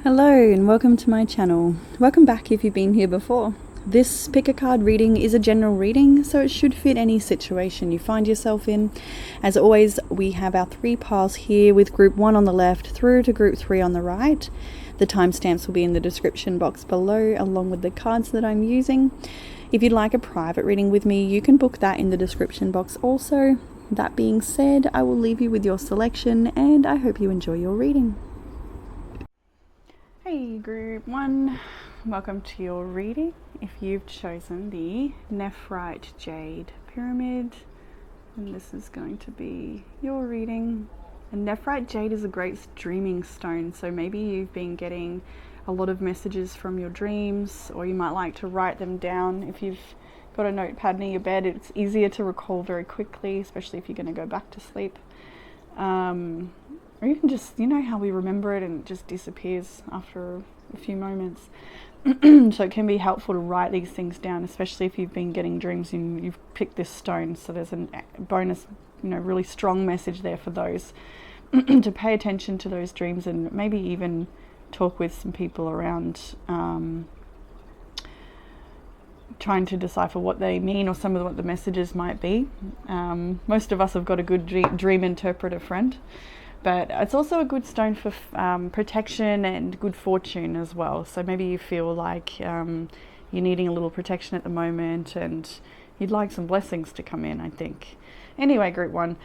Hello and welcome to my channel. Welcome back if you've been here before. This pick a card reading is a general reading, so it should fit any situation you find yourself in. As always, we have our 3 piles here with group 1 on the left through to group 3 on the right. The timestamps will be in the description box below along with the cards that I'm using. If you'd like a private reading with me, you can book that in the description box also. That being said, I will leave you with your selection and I hope you enjoy your reading. Hey group 1, welcome to your reading. If you've chosen the Nephrite Jade Pyramid, then this is going to be your reading. And Nephrite Jade is a great dreaming stone, so maybe you've been getting a lot of messages from your dreams, or you might like to write them down. If you've got a notepad near your bed, it's easier to recall very quickly, especially if you're going to go back to sleep. Or you can just, you know how we remember it and it just disappears after a few moments. So it can be helpful to write these things down, especially if you've been getting dreams and you've picked this stone. So there's a bonus, really strong message there for those to pay attention to those dreams and maybe even talk with some people around trying to decipher what they mean or some of what the messages might be. Most of us have got a good dream interpreter friend. But it's also a good stone for protection and good fortune as well. So maybe you feel like you're needing a little protection at the moment and you'd like some blessings to come in, I think. Anyway, group 1,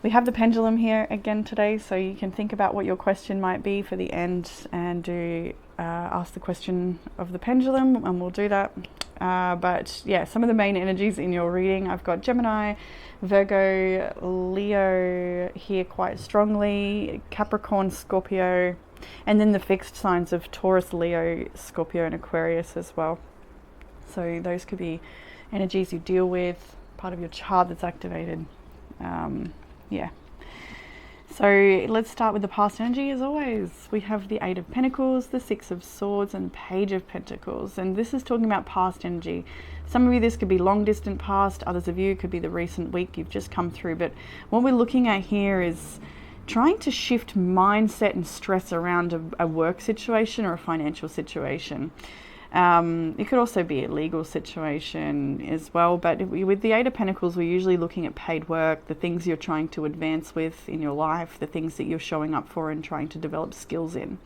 we have the pendulum here again today, so you can think about what your question might be for the end and do ask the question of the pendulum, and we'll do that. But yeah, some of the main energies in your reading, I've got Gemini, Virgo, Leo here quite strongly, Capricorn, Scorpio, and then the fixed signs of Taurus, Leo, Scorpio and Aquarius as well. So those could be energies you deal with, part of your chart that's activated. Yeah. So let's start with the past energy as always. We have the 8 of Pentacles, the 6 of Swords and Page of Pentacles. And this is talking about past energy. Some of you, this could be long distant past. Others of you could be the recent week you've just come through. But what we're looking at here is trying to shift mindset and stress around a work situation or a financial situation. It could also be a legal situation as well, but with the 8 of Pentacles, we're usually looking at paid work, the things you're trying to advance with in your life, the things that you're showing up for and trying to develop skills in.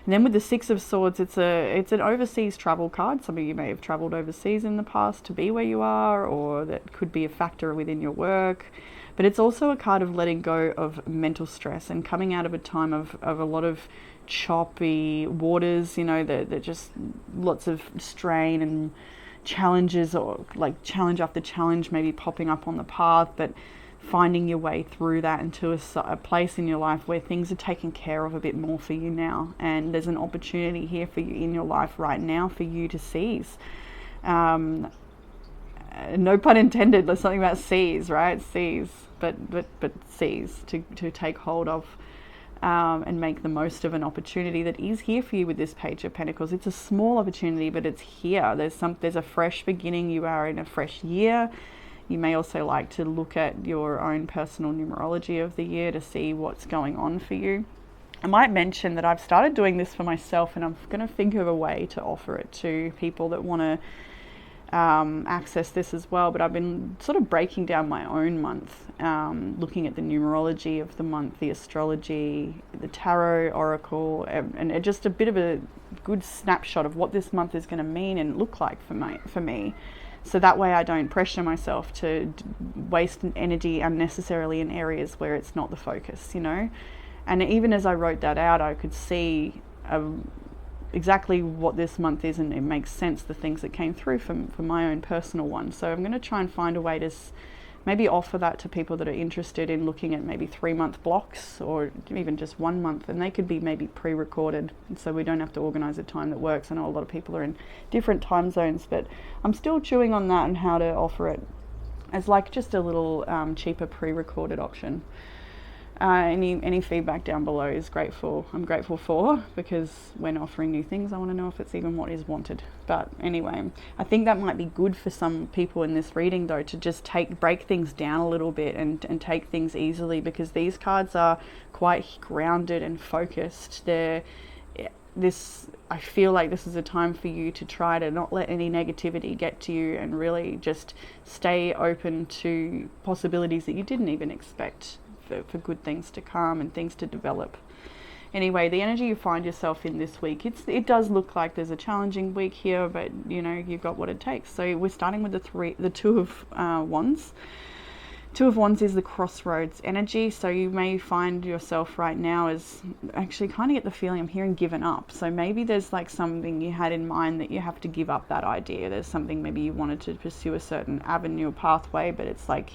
And then with the 6 of Swords, it's an overseas travel card. Some of you may have traveled overseas in the past to be where you are, or that could be a factor within your work. But it's also a card of letting go of mental stress and coming out of a time of a lot of choppy waters, that just lots of strain and challenges, or like challenge after challenge maybe popping up on the path, but finding your way through that into a place in your life where things are taken care of a bit more for you now, and there's an opportunity here for you in your life right now for you to seize. No pun intended. There's something about seize, right? Seize, but seize, to take hold of. And make the most of an opportunity that is here for you with this Page of Pentacles. It's a small opportunity, but it's here. There's a fresh beginning. You are in a fresh year. You may also like to look at your own personal numerology of the year to see what's going on for you. I might mention that I've started doing this for myself, and I'm going to think of a way to offer it to people that want to access this as well. But I've been sort of breaking down my own month, looking at the numerology of the month, the astrology, the tarot, oracle, and just a bit of a good snapshot of what this month is going to mean and look like for me. So that way I don't pressure myself to waste energy unnecessarily in areas where it's not the focus, And even as I wrote that out, I could see exactly what this month is, and it makes sense, the things that came through for my own personal one. So I'm going to try and find a way to maybe offer that to people that are interested in looking at maybe 3-month blocks or even just 1 month, and they could be maybe pre-recorded, so we don't have to organize a time that works. I know a lot of people are in different time zones, but I'm still chewing on that and how to offer it as like just a little cheaper pre-recorded option. Any feedback down below is I'm grateful for, because when offering new things, I want to know if it's even what is wanted. But anyway, I think that might be good for some people in this reading though, to just break things down a little bit and take things easily, because these cards are quite grounded and focused. They're I feel like this is a time for you to try to not let any negativity get to you, and really just stay open to possibilities that you didn't even expect for good things to come and things to develop. Anyway, the energy you find yourself in this week, it does look like there's a challenging week here, but you know, you've got what it takes. So we're starting with the Two of Wands. Two of Wands is the crossroads energy, so you may find yourself right now as actually kind of get the feeling I'm hearing given up. So maybe there's like something you had in mind that you have to give up that idea. There's something maybe you wanted to pursue a certain avenue or pathway, but it's like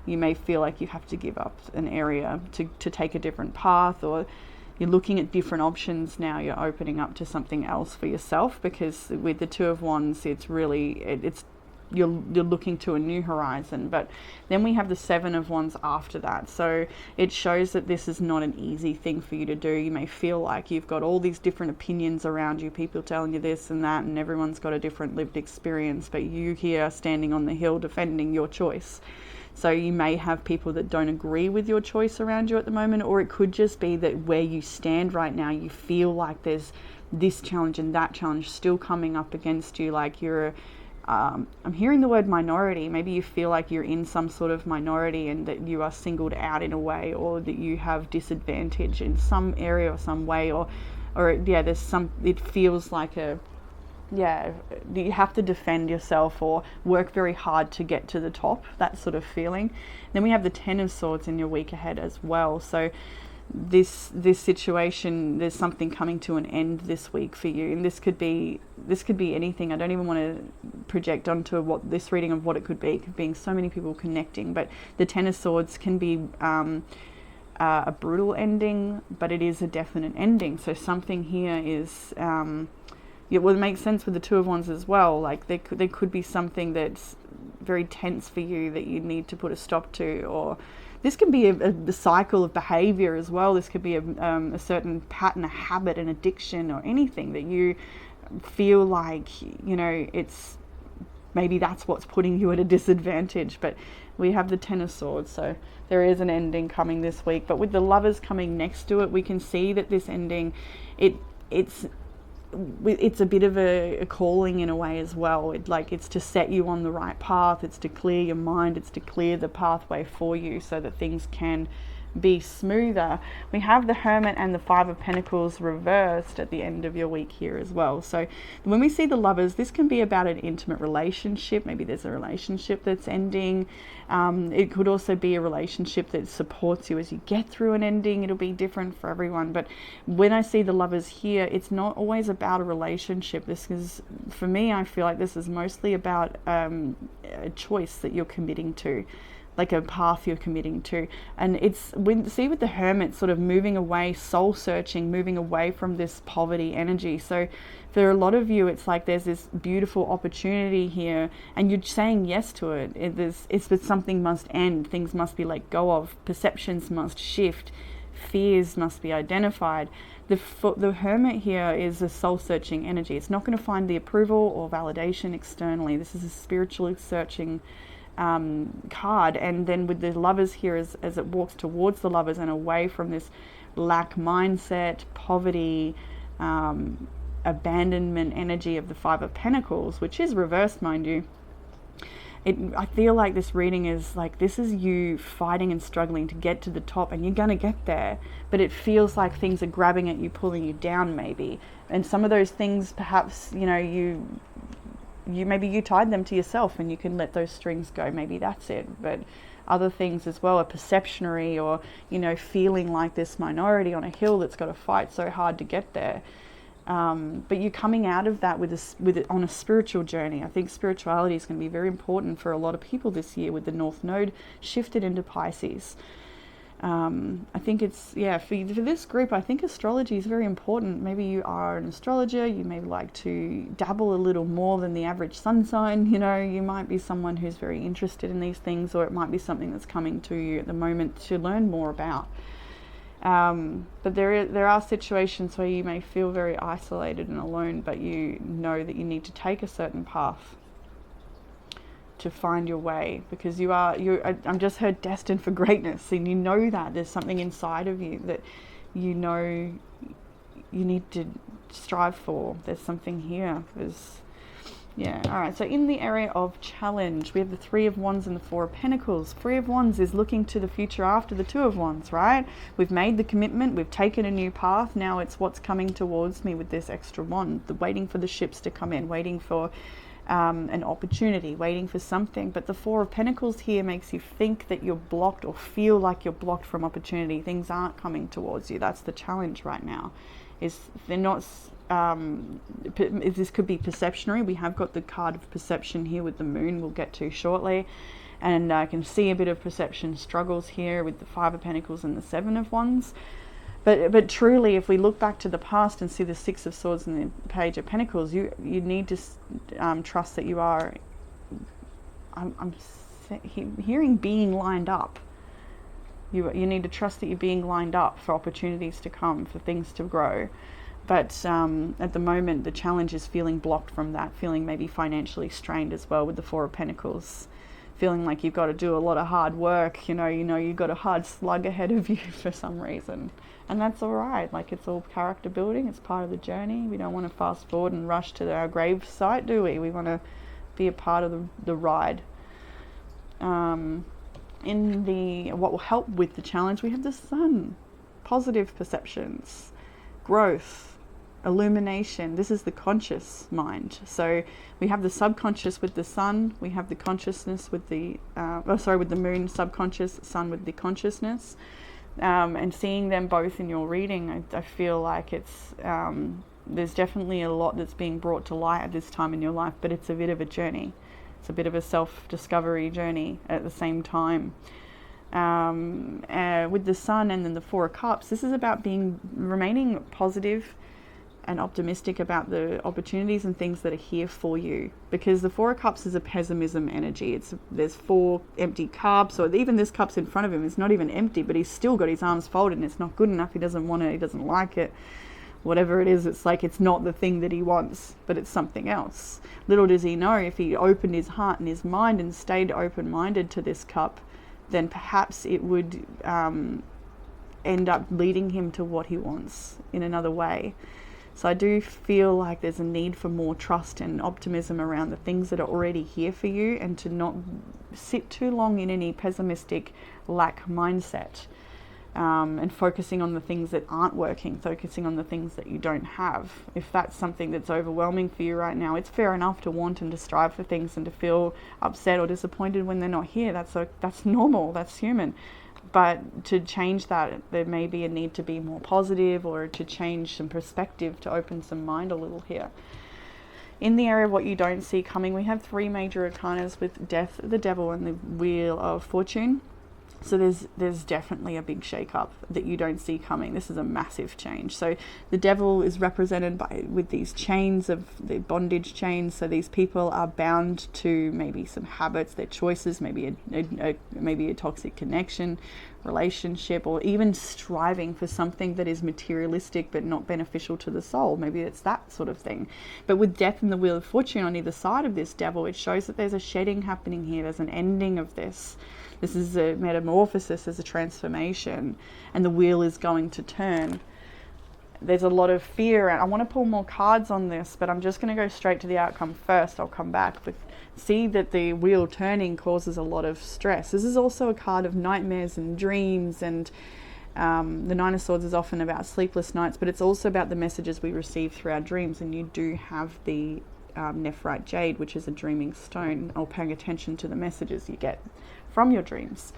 you may feel like you have to give up an area to take a different path, or you're looking at different options now. You're opening up to something else for yourself, because with the Two of Wands, it's really, you're looking to a new horizon. But then we have the Seven of Wands after that, so it shows that this is not an easy thing for you to do. You may feel like you've got all these different opinions around you, people telling you this and that, and everyone's got a different lived experience, but you here standing on the hill defending your choice. So you may have people that don't agree with your choice around you at the moment, or it could just be that where you stand right now, you feel like there's this challenge and that challenge still coming up against you. Like you're, I'm hearing the word minority. Maybe you feel like you're in some sort of minority and that you are singled out in a way, or that you have disadvantage in some area or some way, or yeah, there's some, it feels like you have to defend yourself or work very hard to get to the top, that sort of feeling. Then we have the Ten of Swords in your week ahead as well. So this situation, there's something coming to an end this week for you, and this could be anything. I don't even want to project onto what this reading of what it could be, being so many people connecting. But the Ten of Swords can be a brutal ending, but it is a definite ending. So something here is it would make sense with the Two of Wands as well. Like there could be something that's very tense for you that you need to put a stop to, or this can be a cycle of behavior as well. This could be a certain pattern, a habit, an addiction, or anything that you feel like, you know, it's maybe that's what's putting you at a disadvantage. But we have the Ten of Swords, so there is an ending coming this week. But with the Lovers coming next to it, we can see that this ending, it's a bit of a calling in a way as well. It's to set you on the right path. It's to clear your mind. It's to clear the pathway for you so that things can be smoother. We have the Hermit and the Five of Pentacles reversed at the end of your week here as well. So when we see the Lovers, this can be about an intimate relationship. Maybe there's a relationship that's ending. It could also be a relationship that supports you as you get through an ending. It'll be different for everyone. But when I see the Lovers here, it's not always about a relationship. This is, for me, I feel like this is mostly about a choice that you're committing to, like a path you're committing to. And it's with the Hermit sort of moving away, soul searching, moving away from this poverty energy. So for a lot of you, it's like there's this beautiful opportunity here and you're saying yes to it. It's that something must end, things must be let go of, perceptions must shift, fears must be identified. The Hermit here is a soul searching energy. It's not going to find the approval or validation externally. This is a spiritually searching card. And then with the Lovers here, as it walks towards the Lovers and away from this lack mindset, poverty, abandonment energy of the Five of Pentacles, which is reversed, mind you. I feel like this reading is like, this is you fighting and struggling to get to the top, and you're gonna get there, but it feels like things are grabbing at you, pulling you down maybe. And some of those things, perhaps, you know, you maybe you tied them to yourself and you can let those strings go. Maybe that's it. But other things as well, a perceptionary, or, you know, feeling like this minority on a hill that's got to fight so hard to get there. But you're coming out of that with it on a spiritual journey. I think spirituality is going to be very important for a lot of people this year with the North Node shifted into Pisces. I think it's, for this group, I think astrology is very important. Maybe you are an astrologer, you may like to dabble a little more than the average sun sign, you know, you might be someone who's very interested in these things, or it might be something that's coming to you at the moment to learn more about. But there are situations where you may feel very isolated and alone, but you know that you need to take a certain path to find your way, because I'm just heard destined for greatness, and you know that there's something inside of you that you know you need to strive for. There's something here. Yeah, all right. So in the area of challenge, we have the Three of Wands and the Four of Pentacles. Three of Wands is looking to the future after the Two of Wands, right? We've made the commitment. We've taken a new path. Now it's what's coming towards me with this extra wand. Waiting for the ships to come in, waiting for an opportunity, waiting for something. But the Four of Pentacles here makes you think that you're blocked or feel like you're blocked from opportunity. Things aren't coming towards you. That's the challenge right now. Is they're not... this could be perceptionary. We have got the card of perception here with the moon we'll get to shortly, and I can see a bit of perception struggles here with the Five of Pentacles and the Seven of Wands. But truly, if we look back to the past and see the Six of Swords and the Page of Pentacles, you need to trust that you are, I'm hearing being lined up. You need to trust that you're being lined up for opportunities to come, for things to grow. But at the moment, the challenge is feeling blocked from that, feeling maybe financially strained as well with the Four of Pentacles, feeling like you've got to do a lot of hard work, you've got a hard slug ahead of you for some reason. And that's all right. Like, it's all character building. It's part of the journey. We don't want to fast forward and rush to our grave site, do we? We want to be a part of the ride. What will help with the challenge, we have the Sun, positive perceptions, growth, illumination. This is the conscious mind. So we have the subconscious with the Sun, we have the consciousness with the with the moon, subconscious, Sun with the consciousness, and seeing them both in your reading, I feel like it's there's definitely a lot that's being brought to light at this time in your life, but it's a bit of a journey. It's a bit of a self-discovery journey at the same time. With the Sun and then the Four of Cups, this is about remaining positive and optimistic about the opportunities and things that are here for you, because the Four of Cups is a pessimism energy. There's four empty cups, or even this cup's in front of him. It's not even empty, but he's still got his arms folded and it's not good enough. He doesn't want it. He doesn't like it. Whatever it is, it's like it's not the thing that he wants, but it's something else. Little does he know, if he opened his heart and his mind and stayed open-minded to this cup, then perhaps it would end up leading him to what he wants in another way. So I do feel like there's a need for more trust and optimism around the things that are already here for you, and to not sit too long in any pessimistic lack mindset, and focusing on the things that aren't working, focusing on the things that you don't have. If that's something that's overwhelming for you right now, it's fair enough to want and to strive for things and to feel upset or disappointed when they're not here. That's normal, that's human. But to change that, there may be a need to be more positive, or to change some perspective, to open some mind a little here. In the area of what you don't see coming, we have three major arcanas with Death, the Devil, and the Wheel of Fortune. So there's definitely a big shake-up that you don't see coming. This is a massive change. So the Devil is represented with these chains, of the bondage chains. So these people are bound to maybe some habits, their choices, maybe a toxic connection, relationship, or even striving for something that is materialistic but not beneficial to the soul. Maybe it's that sort of thing. But with Death and the Wheel of Fortune on either side of this Devil, it shows that there's a shedding happening here. There's an ending of this. This is a metamorphosis, there's a transformation, and the wheel is going to turn. There's a lot of fear, and I want to pull more cards on this, but I'm just going to go straight to the outcome first. I'll come back, but see that the wheel turning causes a lot of stress. This is also a card of nightmares and dreams, and the Nine of Swords is often about sleepless nights, but it's also about the messages we receive through our dreams. And you do have the Nephrite Jade, which is a dreaming stone, or paying attention to the messages you get from your dreams.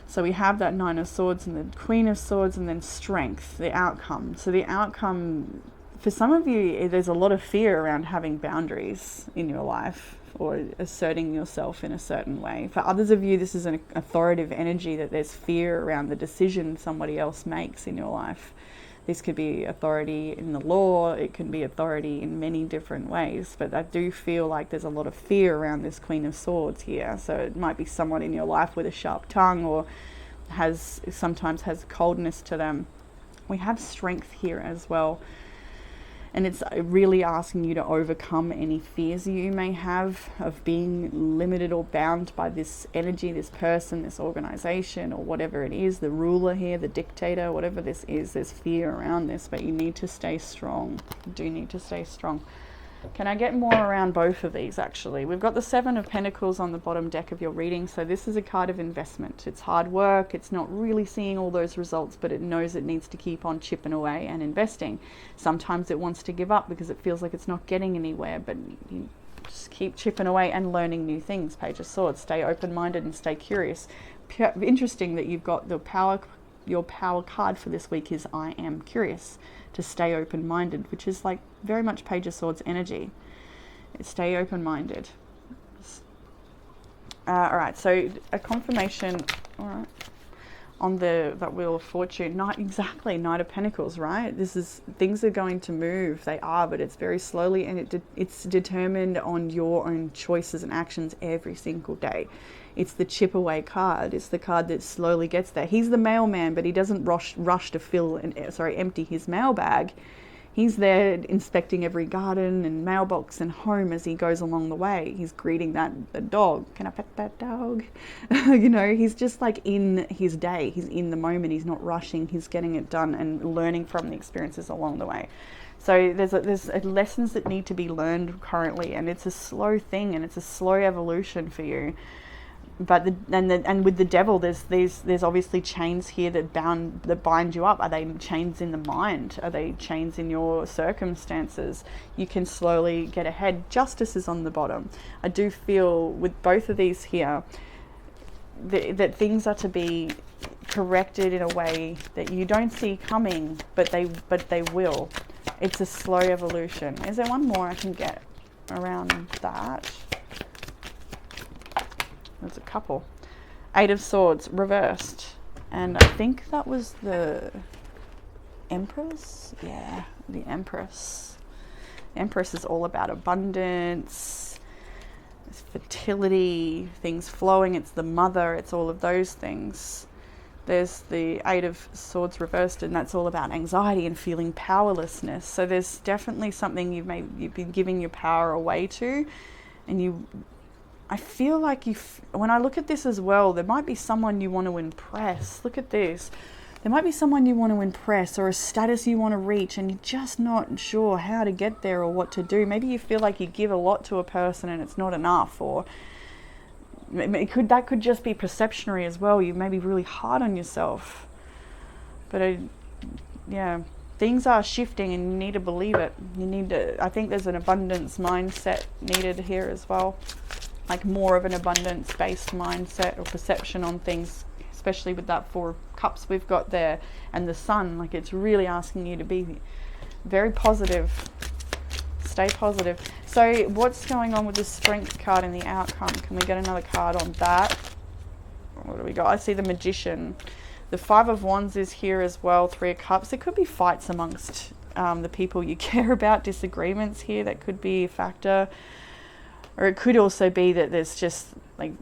So we have that Nine of Swords and the Queen of Swords, and then strength, the outcome. So the outcome, for some of you, there's a lot of fear around having boundaries in your life, or asserting yourself in a certain way. For others of you, this is an authoritative energy, that there's fear around the decision somebody else makes in your life. This could be authority in the law, it can be authority in many different ways, but I do feel like there's a lot of fear around this Queen of Swords here. So it might be someone in your life with a sharp tongue, or sometimes has coldness to them. We have strength here as well. And it's really asking you to overcome any fears you may have of being limited or bound by this energy, this person, this organization, or whatever it is, the ruler here, the dictator, whatever this is. There's fear around this, but you need to stay strong. You do need to stay strong. Can I get more around both of these, actually? We've got the Seven of Pentacles on the bottom deck of your reading. So this is a card of investment. It's hard work. It's not really seeing all those results, but it knows it needs to keep on chipping away and investing. Sometimes it wants to give up because it feels like it's not getting anywhere, but you just keep chipping away and learning new things. Page of Swords. Stay open-minded and stay curious. Interesting that you've got the power. Your power card for this week is I am curious. To stay open-minded, which is like very much Page of Swords energy. Stay open-minded. All right, so a confirmation, all right, on that Wheel of Fortune. Knight of Pentacles, right? This is, things are going to move. They are, but it's very slowly, and it's determined on your own choices and actions every single day. It's the chip away card. It's the card that slowly gets there. He's the mailman, but he doesn't rush to empty his mailbag. He's there inspecting every garden and mailbox and home as he goes along the way. He's greeting the dog. Can I pet that dog? You know, he's just like in his day. He's in the moment. He's not rushing. He's getting it done and learning from the experiences along the way. So there's lessons that need to be learned currently, and it's a slow thing, and it's a slow evolution for you. But with the Devil, there's obviously chains here that bind you up. Are they chains in the mind? Are they chains in your circumstances? You can slowly get ahead. Justice is on the bottom. I do feel with both of these here that things are to be corrected in a way that you don't see coming, but they will. It's a slow evolution. Is there one more I can get around that? There's a couple. Eight of Swords reversed, and I think that was the Empress. Yeah, the Empress. The Empress is all about abundance, it's fertility, things flowing. It's the mother. It's all of those things. There's the Eight of Swords reversed, and that's all about anxiety and feeling powerlessness. So there's definitely something you've been giving your power away to, and I feel like when I look at this as well, there might be someone you want to impress. Look at this. There might be someone you want to impress, or a status you want to reach, and you're just not sure how to get there or what to do. Maybe you feel like you give a lot to a person and it's not enough, or that could just be perceptionary as well. You may be really hard on yourself. But yeah, things are shifting, and you need to believe it. I think there's an abundance mindset needed here as well. Like more of an abundance-based mindset or perception on things, especially with that Four of Cups we've got there, and the Sun. Like, it's really asking you to be very positive. Stay positive. So what's going on with the Strength card and the outcome? Can we get another card on that? What do we got? I see the Magician. The Five of Wands is here as well. Three of Cups. There could be fights amongst the people you care about, disagreements here. That could be a factor. Or it could also be that there's just like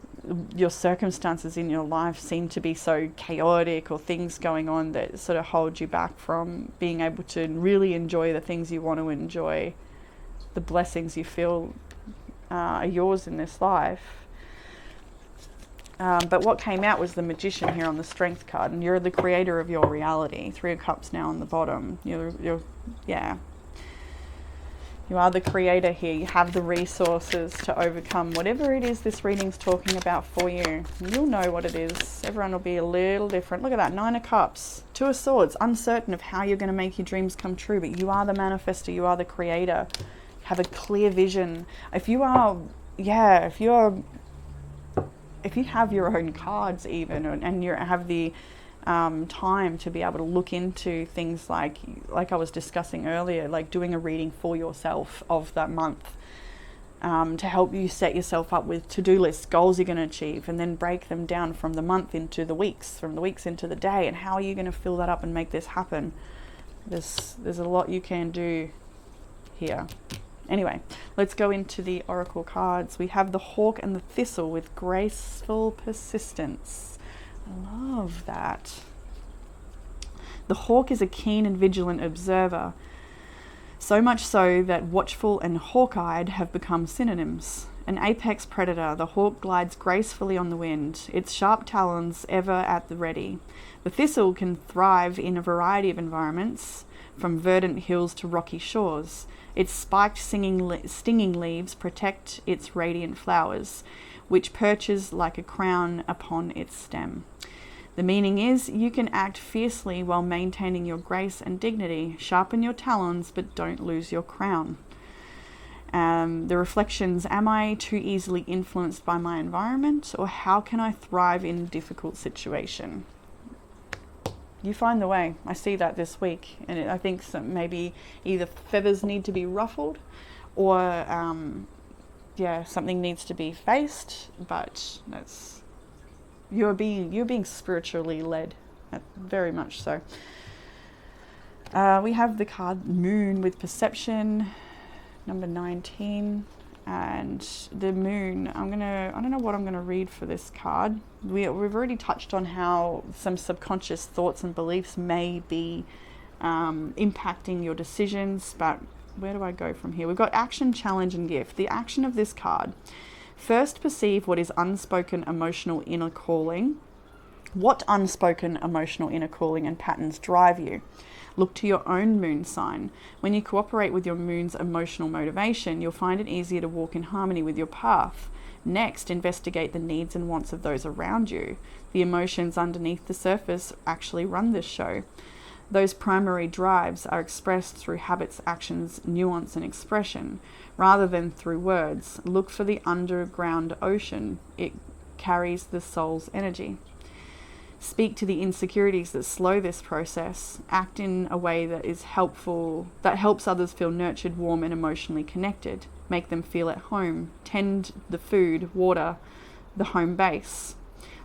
your circumstances in your life seem to be so chaotic, or things going on that sort of hold you back from being able to really enjoy the things you want to enjoy, the blessings you feel are yours in this life. But what came out was the Magician here on the Strength card, and you're the creator of your reality. Three of Cups now on the bottom. You are the creator here. You have the resources to overcome whatever it is this reading's talking about for you. You'll know what it is. Everyone will be a little different. Look at that, Nine of Cups. Two of Swords, uncertain of how you're going to make your dreams come true, but you are the manifestor. You are the creator. Have a clear vision. If you have your own cards even, and you have the time to be able to look into things like I was discussing earlier, like doing a reading for yourself of that month, to help you set yourself up with to-do lists, goals you're going to achieve, and then break them down from the month into the weeks, from the weeks into the day, and how are you going to fill that up and make this happen. There's a lot you can do here. Anyway, let's go into the Oracle cards. We have the Hawk and the Thistle with graceful persistence. I love that. The Hawk is a keen and vigilant observer. So much so that watchful and hawk-eyed have become synonyms. An apex predator, the hawk glides gracefully on the wind, its sharp talons ever at the ready. The thistle can thrive in a variety of environments, from verdant hills to rocky shores. Its spiked stinging leaves protect its radiant flowers, which perches like a crown upon its stem. The meaning is, you can act fiercely while maintaining your grace and dignity. Sharpen your talons, but don't lose your crown. The reflections, am I too easily influenced by my environment, or how can I thrive in a difficult situation? You find the way. I see that this week, and I think maybe either feathers need to be ruffled, or something needs to be faced. But you're being spiritually led, very much so. We have the card Moon with Perception, number 19, and the Moon. I don't know what I'm gonna read for this card. We've already touched on how some subconscious thoughts and beliefs may be impacting your decisions, but where do I go from here? We've got Action, Challenge, and Gift. The action of this card: first, perceive what is unspoken emotional inner calling. What unspoken emotional inner calling and patterns drive you? Look to your own moon sign. When you cooperate with your moon's emotional motivation, you'll find it easier to walk in harmony with your path. Next, investigate the needs and wants of those around you. The emotions underneath the surface actually run this show. Those primary drives are expressed through habits, actions, nuance, and expression, rather than through words. Look for the underground ocean. It carries the soul's energy. Speak to the insecurities that slow this process. Act in a way that is helpful, that helps others feel nurtured, warm, and emotionally connected. Make them feel at home. Tend the food, water, the home base.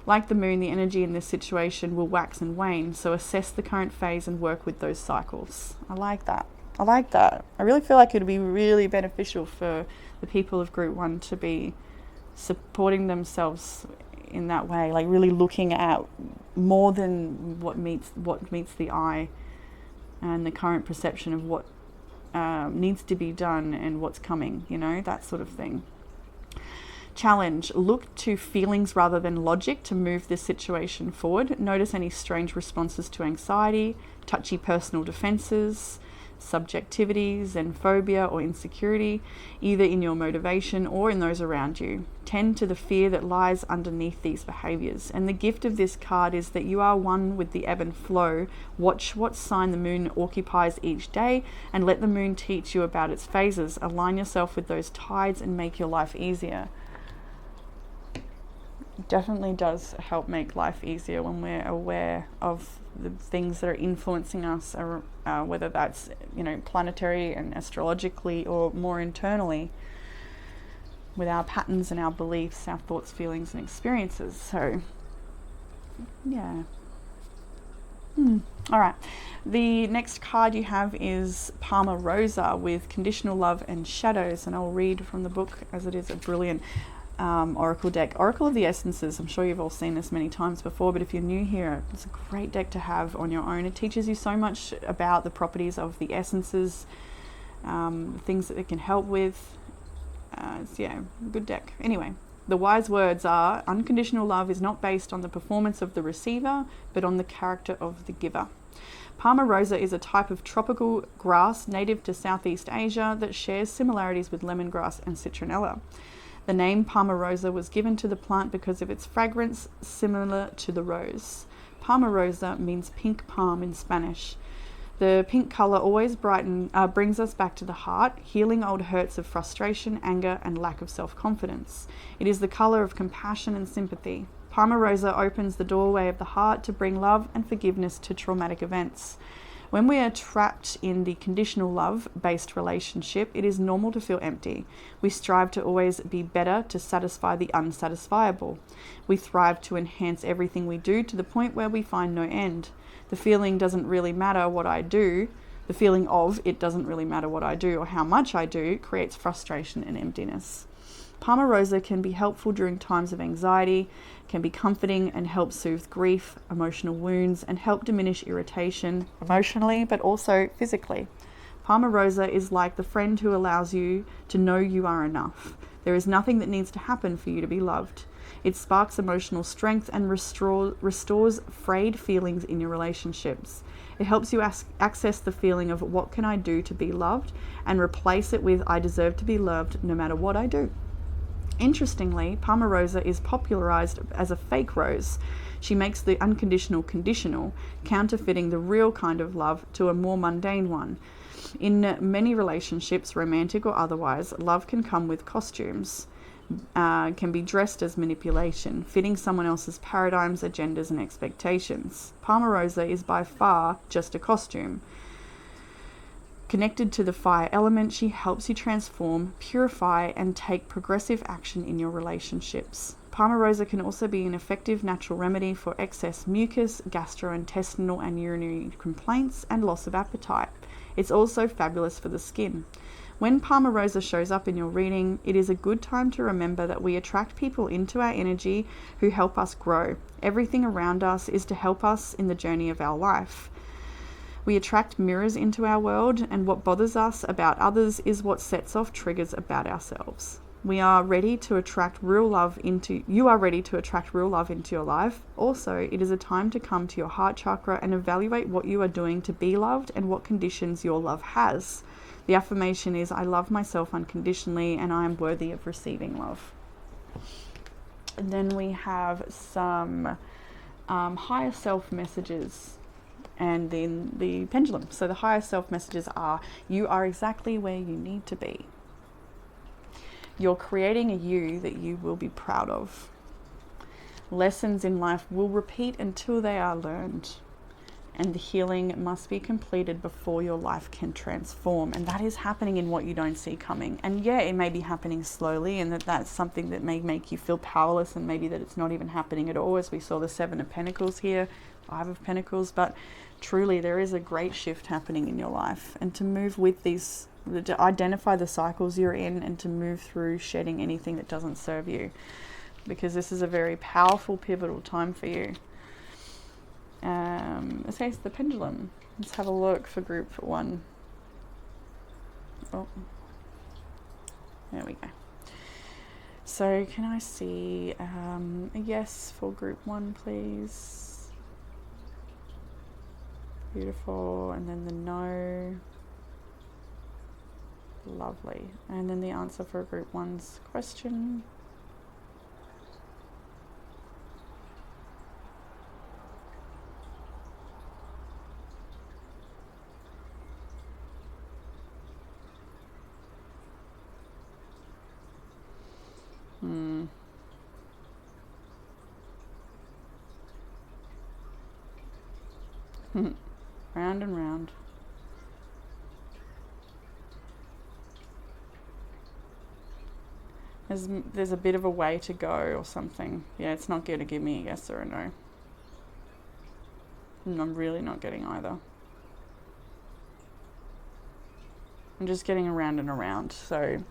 Like the moon, the energy in this situation will wax and wane, so assess the current phase and work with those cycles. I like that. I really feel like it would be really beneficial for the people of Group 1 to be supporting themselves in that way, like really looking at more than what meets the eye and the current perception of what needs to be done and what's coming, that sort of thing. Challenge: look to feelings rather than logic to move this situation forward. Notice any strange responses to anxiety, touchy personal defenses, subjectivity, xenophobia, or insecurity, either in your motivation or in those around you. Tend to the fear that lies underneath these behaviors. And the gift of this card is that you are one with the ebb and flow. Watch what sign the moon occupies each day and let the moon teach you about its phases. Align yourself with those tides and make your life easier. It definitely does help make life easier when we're aware of the things that are influencing us, whether that's planetary and astrologically or more internally, with our patterns and our beliefs, our thoughts, feelings, and experiences. So, yeah. All right. The next card you have is Palma Rosa with Conditional Love and Shadows, and I'll read from the book as it is a brilliant oracle deck. Oracle of the Essences. I'm sure you've all seen this many times before, but if you're new here, it's a great deck to have on your own. It teaches you so much about the properties of the essences, things that it can help with. It's a good deck. Anyway, the wise words are: unconditional love is not based on the performance of the receiver, but on the character of the giver. Palma Rosa is a type of tropical grass native to Southeast Asia that shares similarities with lemongrass and citronella. The name Palma Rosa was given to the plant because of its fragrance similar to the rose. Palma Rosa means pink palm in Spanish. The pink colour always brings us back to the heart, healing old hurts of frustration, anger, and lack of self-confidence. It is the colour of compassion and sympathy. Palma Rosa opens the doorway of the heart to bring love and forgiveness to traumatic events. When we are trapped in the conditional love-based relationship, it is normal to feel empty. We strive to always be better to satisfy the unsatisfiable. We thrive to enhance everything we do to the point where we find no end. The feeling doesn't really matter what I do. The feeling of it doesn't really matter what I do or how much I do creates frustration and emptiness. Palma Rosa can be helpful during times of anxiety, can be comforting and help soothe grief, emotional wounds, and help diminish irritation emotionally, but also physically. Palma Rosa is like the friend who allows you to know you are enough. There is nothing that needs to happen for you to be loved. It sparks emotional strength and restores frayed feelings in your relationships. It helps you access the feeling of what can I do to be loved and replace it with I deserve to be loved no matter what I do. Interestingly, Palma Rosa is popularized as a fake rose. She makes the unconditional conditional, counterfeiting the real kind of love to a more mundane one. In many relationships, romantic or otherwise, love can come with costumes, can be dressed as manipulation, fitting someone else's paradigms, agendas, and expectations. Palma Rosa is by far just a costume. Connected to the fire element, she helps you transform, purify, and take progressive action in your relationships. Palma Rosa can also be an effective natural remedy for excess mucus, gastrointestinal and urinary complaints, and loss of appetite. It's also fabulous for the skin. When Palma Rosa shows up in your reading, it is a good time to remember that we attract people into our energy who help us grow. Everything around us is to help us in the journey of our life. We attract mirrors into our world, and what bothers us about others is what sets off triggers about ourselves. You are ready to attract real love into your life. Also, it is a time to come to your heart chakra and evaluate what you are doing to be loved and what conditions your love has. The affirmation is, I love myself unconditionally and I am worthy of receiving love. And then we have some higher self messages and then the pendulum. So the higher self messages are, you are exactly where you need to be. You're creating a you that you will be proud of. Lessons in life will repeat until they are learned. And the healing must be completed before your life can transform. And that is happening in what you don't see coming. And yeah, it may be happening slowly, and that's something that may make you feel powerless, and maybe that it's not even happening at all, as we saw the 7 of Pentacles here, 5 of Pentacles. But truly, there is a great shift happening in your life. And to move with these, to identify the cycles you're in, and to move through shedding anything that doesn't serve you. Because this is a very powerful, pivotal time for you. Let's say it's the pendulum. Let's have a look for group 1. Oh, there we go. So can I see a yes for group 1, please? Beautiful. And then the no. Lovely. And then the answer for group 1's question. Round and round. There's a bit of a way to go or something. Yeah, it's not going to give me a yes or a no. And I'm really not getting either. I'm just getting around and around. So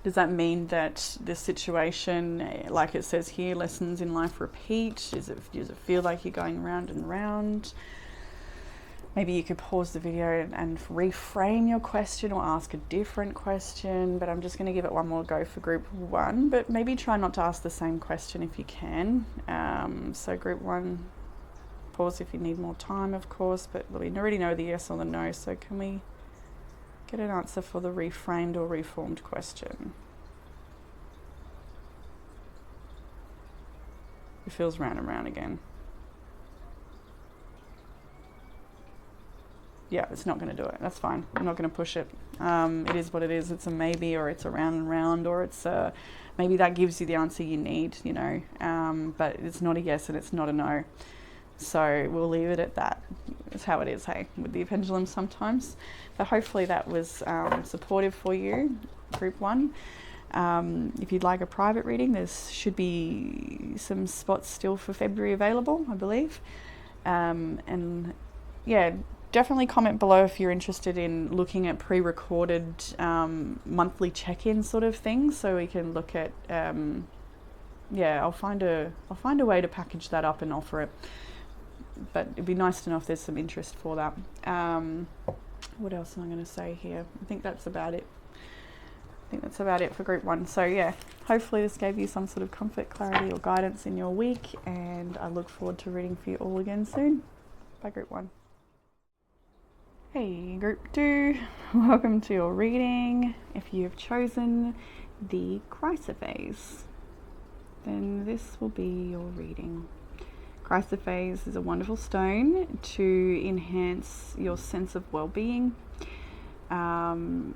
does that mean that this situation, like it says here, lessons in life repeat? Does it feel like you're going round and round? Maybe you could pause the video and reframe your question or ask a different question, but I'm just going to give it one more go for group 1, but maybe try not to ask the same question if you can. So group 1, pause if you need more time, of course, but we already know the yes or the no, so can we get an answer for the reframed or reformed question? It feels round and round again. Yeah, it's not going to do it. That's fine. I'm not going to push it. It is what it is. It's a maybe, or it's a round and round, or it's a, maybe that gives you the answer you need, you know, but it's not a yes and it's not a no. So we'll leave it at that. It's how it is, hey, with the pendulum sometimes. But hopefully that was supportive for you, group 1. If you'd like a private reading, there should be some spots still for February available, I believe. And yeah, definitely comment below if you're interested in looking at pre-recorded monthly check-in sort of things, so we can look at yeah, I'll find a way to package that up and offer it, but it'd be nice to know if there's some interest for that. What else am I going to say here? I think that's about it. For group 1. So yeah, hopefully this gave you some sort of comfort, clarity or guidance in your week, and I look forward to reading for you all again soon. Bye group 1. Hey group 2, welcome to your reading. If you have chosen the chrysoprase, then this will be your reading. Chrysoprase is a wonderful stone to enhance your sense of well-being. It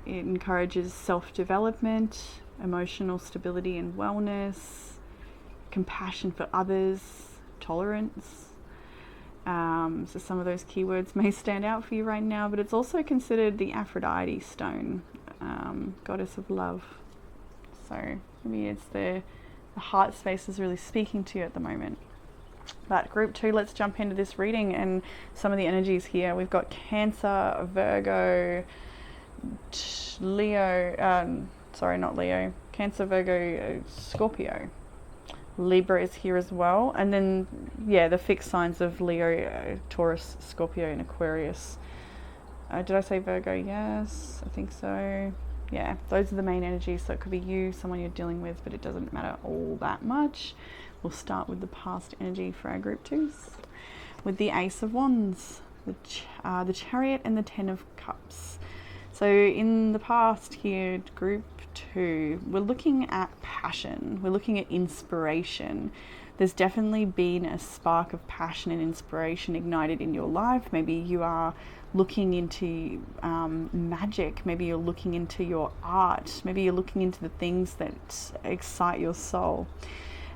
encourages self-development, emotional stability and wellness, compassion for others, tolerance. So some of those keywords may stand out for you right now, but it's also considered the Aphrodite stone, goddess of love. So maybe it's the heart space is really speaking to you at the moment. But group 2, let's jump into this reading and some of the energies here. We've got Cancer, Virgo, Leo, Cancer, Virgo, Scorpio. Libra is here as well. And then, yeah, the fixed signs of Leo, Taurus, Scorpio, and Aquarius. Did I say Virgo? Yes, I think so. Yeah, those are the main energies. So it could be you, someone you're dealing with, but it doesn't matter all that much. We'll start with the past energy for our group 2s. With the Ace of Wands, the Chariot, and the 10 of Cups. So in the past here, group 2, we're looking at passion, we're looking at inspiration. There's definitely been a spark of passion and inspiration ignited in your life. Maybe you are looking into magic, maybe you're looking into your art, maybe you're looking into the things that excite your soul.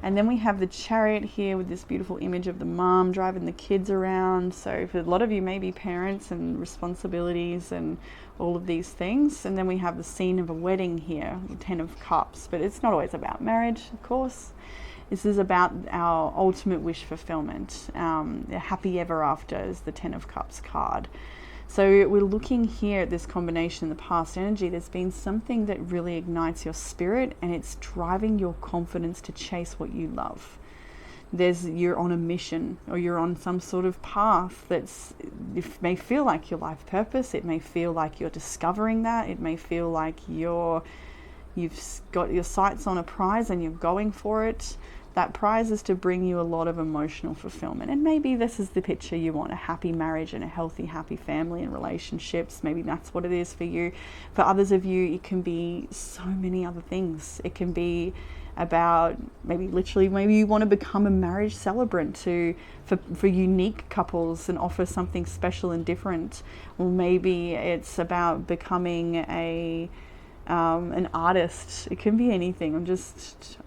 And then we have the Chariot here with this beautiful image of the mom driving the kids around. So for a lot of you, maybe parents and responsibilities and all of these things. And then we have the scene of a wedding here, the 10 of Cups. But it's not always about marriage, of course. This is about our ultimate wish fulfillment. Happy ever after is the 10 of Cups card. So we're looking here at this combination in the past energy. There's been something that really ignites your spirit, and it's driving your confidence to chase what you love. You're on a mission, or you're on some sort of path it may feel like your life purpose. It may feel like you're discovering that. It may feel like you've got your sights on a prize and you're going for it. That prize is to bring you a lot of emotional fulfillment. And maybe this is the picture you want, a happy marriage and a healthy, happy family and relationships. Maybe that's what it is for you. For others of you, it can be so many other things. It can be about maybe you want to become a marriage celebrant for unique couples and offer something special and different. Or maybe it's about becoming an artist. It can be anything. I'm just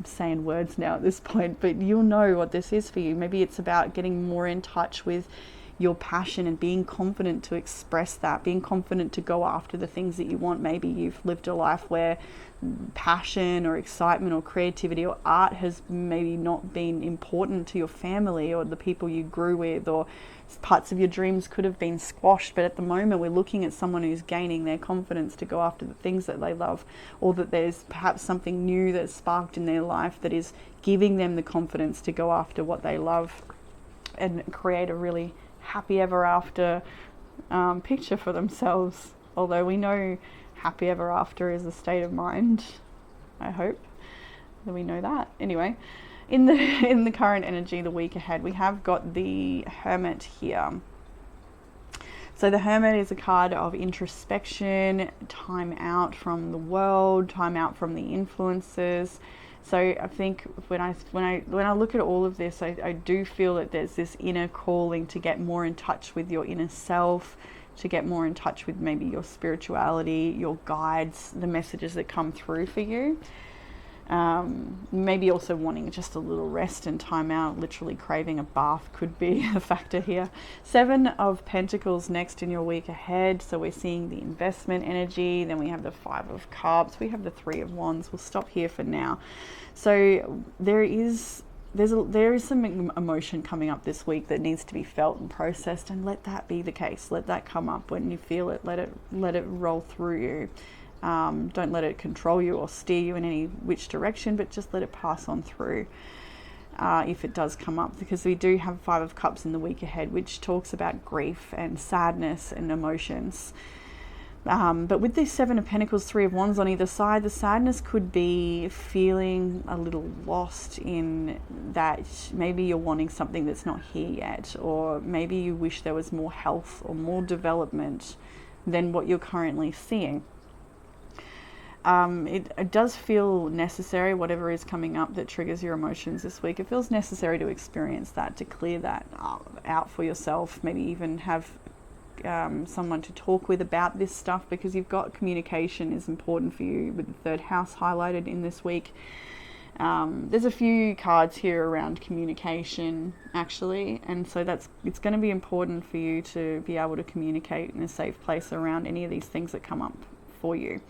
saying words now at this point, but you'll know what this is for you. Maybe it's about getting more in touch with your passion and being confident to express that, being confident to go after the things that you want. Maybe you've lived a life where passion or excitement or creativity or art has maybe not been important to your family or the people you grew with, or parts of your dreams could have been squashed. But at the moment, we're looking at someone who's gaining their confidence to go after the things that they love, or that there's perhaps something new that's sparked in their life that is giving them the confidence to go after what they love and create a really happy ever after picture for themselves. Although we know happy ever after is a state of mind. I hope that we know that. Anyway, in the current energy, the week ahead, we have got the Hermit here. So the Hermit is a card of introspection, time out from the world, time out from the influences. So I think when I look at all of this, I do feel that there's this inner calling to get more in touch with your inner self, to get more in touch with maybe your spirituality, your guides, the messages that come through for you. Maybe also wanting just a little rest and time out, literally craving a bath could be a factor here. 7 of Pentacles next in your week ahead. So we're seeing the investment energy. Then we have the 5 of Cups. We have the 3 of Wands. We'll stop here for now. So there is some emotion coming up this week that needs to be felt and processed, and let that be the case. Let that come up when you feel it. Let it roll through you. Don't let it control you or steer you in any which direction, but just let it pass on through. if it does come up, because we do have 5 of Cups in the week ahead, which talks about grief and sadness and emotions. But with this 7 of Pentacles, 3 of Wands on either side, the sadness could be feeling a little lost in that maybe you're wanting something that's not here yet, or maybe you wish there was more health or more development than what you're currently seeing. It does feel necessary, whatever is coming up that triggers your emotions this week, it feels necessary to experience that, to clear that out for yourself, maybe even have someone to talk with about this stuff, because you've got communication is important for you with the 3rd house highlighted in this week. There's a few cards here around communication actually, and so it's going to be important for you to be able to communicate in a safe place around any of these things that come up for you.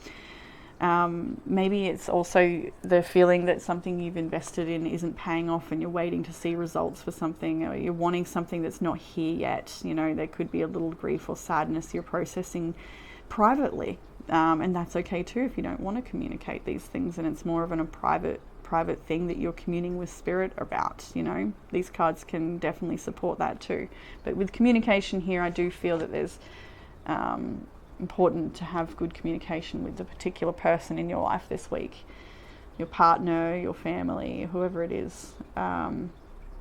Maybe it's also the feeling that something you've invested in isn't paying off and you're waiting to see results for something, or you're wanting something that's not here yet. You know, there could be a little grief or sadness you're processing privately, and that's okay too if you don't want to communicate these things and it's more of a private thing that you're communing with spirit about. You know, these cards can definitely support that too. But with communication here, I do feel that there's important to have good communication with the particular person in your life this week, your partner, your family, whoever it is,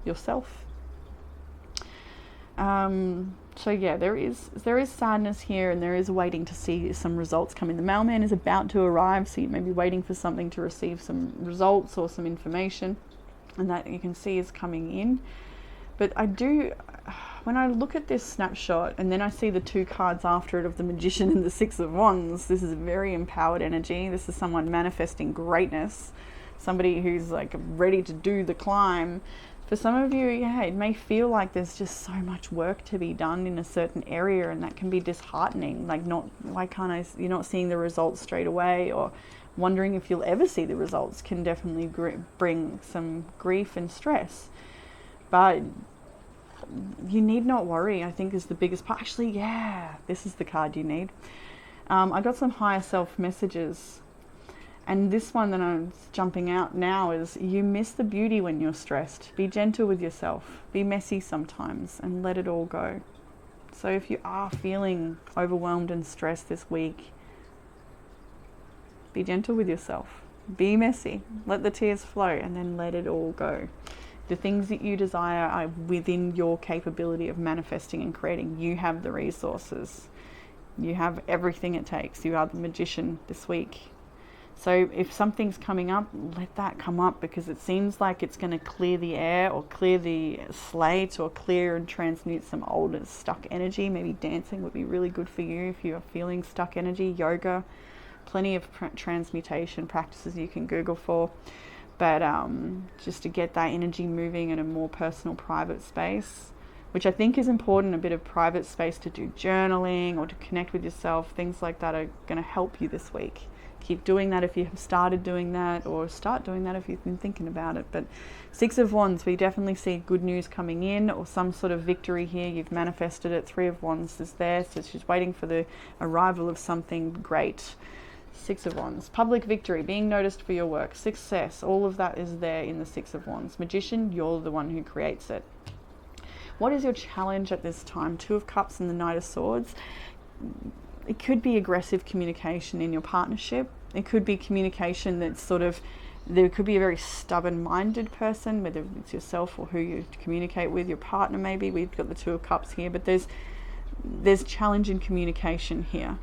yourself. So yeah, there is sadness here, and there is waiting to see some results come in. The mailman is about to arrive, so you may be waiting for something to receive some results or some information, and that you can see is coming in. But when I look at this snapshot and then I see the 2 cards after it of the Magician and the 6 of Wands, this is very empowered energy. This is someone manifesting greatness, somebody who's like ready to do the climb. For some of you, yeah, it may feel like there's just so much work to be done in a certain area, and that can be disheartening. Like, you're not seeing the results straight away, or wondering if you'll ever see the results can definitely bring some grief and stress. But you need not worry, I think, is the biggest part. Actually, yeah, this is the card you need. I got some higher self messages, and this one that I'm jumping out now is: you miss the beauty when you're stressed. Be gentle with yourself. Be messy sometimes and let it all go. So if you are feeling overwhelmed and stressed this week, be gentle with yourself. Be messy. Let the tears flow, and then let it all go. The things that you desire are within your capability of manifesting and creating. You have the resources. You have everything it takes. You are the Magician this week. So if something's coming up, let that come up, because it seems like it's going to clear the air, or clear the slate, or clear and transmute some old stuck energy. Maybe dancing would be really good for you if you're feeling stuck energy. Yoga, plenty of transmutation practices you can Google for. But just to get that energy moving in a more personal, private space, which I think is important, a bit of private space to do journaling or to connect with yourself. Things like that are going to help you this week. Keep doing that if you have started doing that, or start doing that if you've been thinking about it. But 6 of Wands, we definitely see good news coming in, or some sort of victory here. You've manifested it. 3 of Wands is there, so she's waiting for the arrival of something great. 6 of Wands, public victory, being noticed for your work, success, all of that is there in the 6 of Wands. Magician, you're the one who creates it. What is your challenge at this time? 2 of Cups and the Knight of Swords. It could be aggressive communication in your partnership. It could be communication that's there could be a very stubborn-minded person, whether it's yourself or who you communicate with, your partner maybe. We've got the 2 of Cups here, but there's challenge in communication here.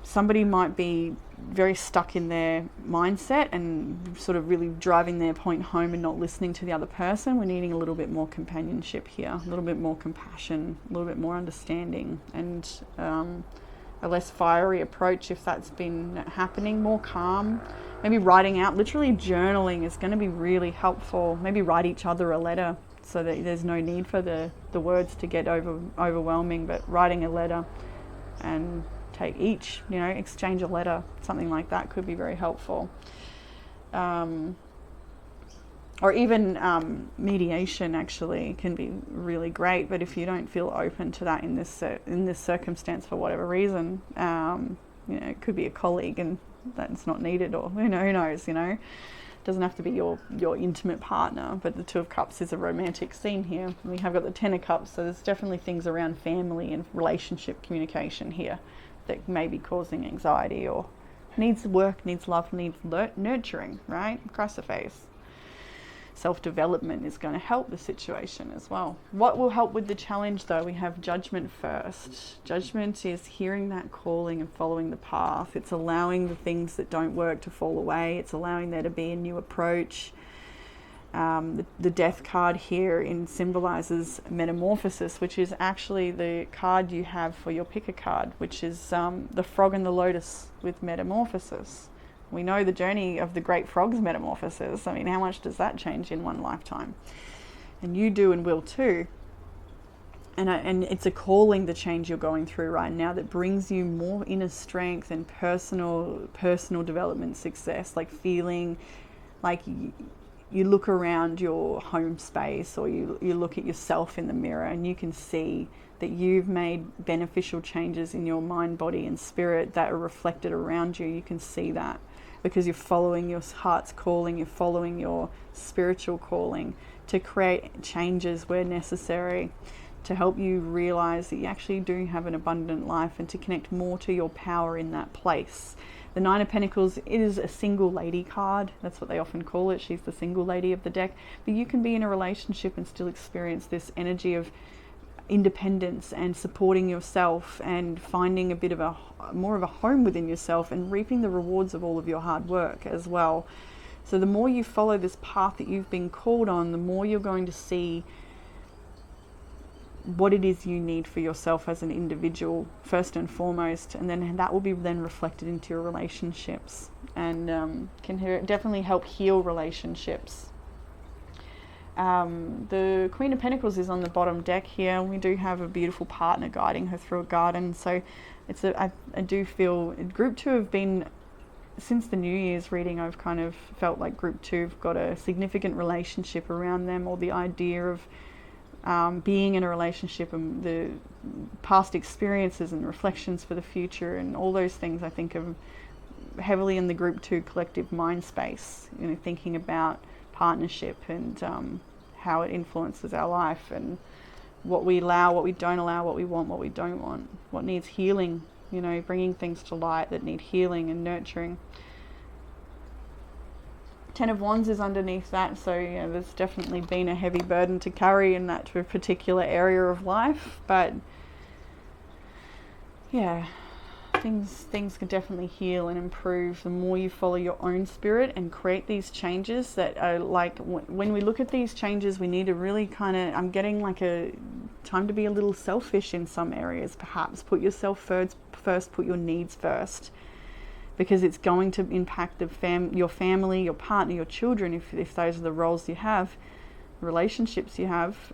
Somebody might be very stuck in their mindset and sort of really driving their point home and not listening to the other person. We're needing a little bit more companionship here, a little bit more compassion, a little bit more understanding, and a less fiery approach if that's been happening, more calm. Maybe writing out, literally journaling is going to be really helpful. Maybe write each other a letter so that there's no need for the words to get overwhelming, but writing a letter and exchange a letter, something like that could be very helpful. Or even mediation actually can be really great, but if you don't feel open to that in this circumstance for whatever reason, it could be a colleague and that's not needed, or who knows, Doesn't have to be your intimate partner, but the Two of Cups is a romantic scene here. We have got the Ten of Cups, so there's definitely things around family and relationship communication here that may be causing anxiety or needs work, needs love, needs nurturing, right? Chrysoprase. Self-development is going to help the situation as well. What will help with the challenge though? We have Judgment first. Judgment is hearing that calling and following the path. It's allowing the things that don't work to fall away. It's allowing there to be a new approach. The Death card here symbolizes metamorphosis, which is actually the card you have for your picker card, which is the frog and the lotus with metamorphosis. We know the journey of the great frog's metamorphosis. I mean, how much does that change in one lifetime? And you do and will too. And it's a calling, the change you're going through right now, that brings you more inner strength and personal development success, like feeling like you look around your home space, or you look at yourself in the mirror and you can see that you've made beneficial changes in your mind, body and spirit that are reflected around you. You can see that because you're following your heart's calling, you're following your spiritual calling to create changes where necessary, to help you realize that you actually do have an abundant life and to connect more to your power in that place. The Nine of Pentacles is a single lady card. That's what they often call it. She's the single lady of the deck. But you can be in a relationship and still experience this energy of independence and supporting yourself and finding a bit of more of a home within yourself and reaping the rewards of all of your hard work as well. So the more you follow this path that you've been called on, the more you're going to see what it is you need for yourself as an individual first and foremost, and then that will be then reflected into your relationships and can definitely help heal relationships. The Queen of Pentacles is on the bottom deck here. We do have a beautiful partner guiding her through a garden, so it's I do feel Group 2 have been, since the New Year's reading, I've kind of felt like Group 2 have got a significant relationship around them, or the idea of being in a relationship and the past experiences and reflections for the future and all those things. I think of heavily in the Group 2 collective mind space, thinking about partnership and how it influences our life and what we allow, what we don't allow, what we want, what we don't want, what needs healing, bringing things to light that need healing and nurturing. Ten of Wands is underneath that, so there's definitely been a heavy burden to carry in that particular area of life, but yeah, things can definitely heal and improve the more you follow your own spirit and create these changes that are like, when we look at these changes, we need to really I'm getting like a time to be a little selfish in some areas, perhaps. Put yourself first, put your needs first, because it's going to impact your family, your partner, your children, if those are the roles you have, relationships you have.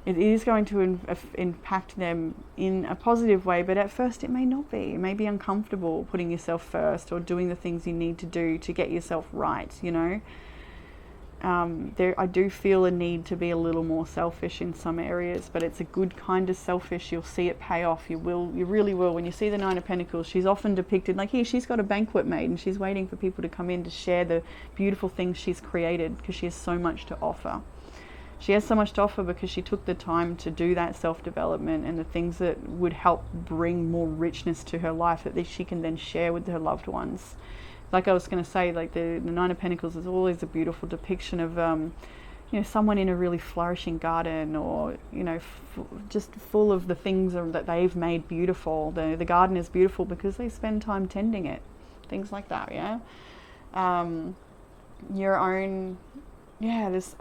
It is going to impact them in a positive way, but at first it may not be. It may be uncomfortable putting yourself first or doing the things you need to do to get yourself right, I do feel a need to be a little more selfish in some areas, but it's a good kind of selfish. You'll see it pay off. You really will. When you see the Nine of Pentacles, she's often depicted like, here, she's got a banquet made and she's waiting for people to come in to share the beautiful things she's created, because she has so much to offer. She has so much to offer because she took the time to do that self-development and the things that would help bring more richness to her life that she can then share with her loved ones. Like I was going to say, like the Nine of Pentacles is always a beautiful depiction of, someone in a really flourishing garden, or, just full of the things that they've made beautiful. The garden is beautiful because they spend time tending it. Things like that, yeah. Your own, there's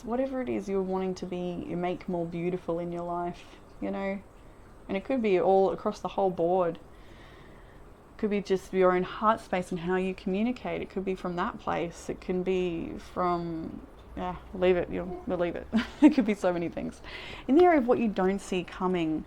whatever it is you're wanting to make more beautiful in your life, and it could be all across the whole board. Could be just your own heart space and how you communicate. It could be from that place. It can be from, leave it. We'll leave it. It could be so many things. In the area of what you don't see coming,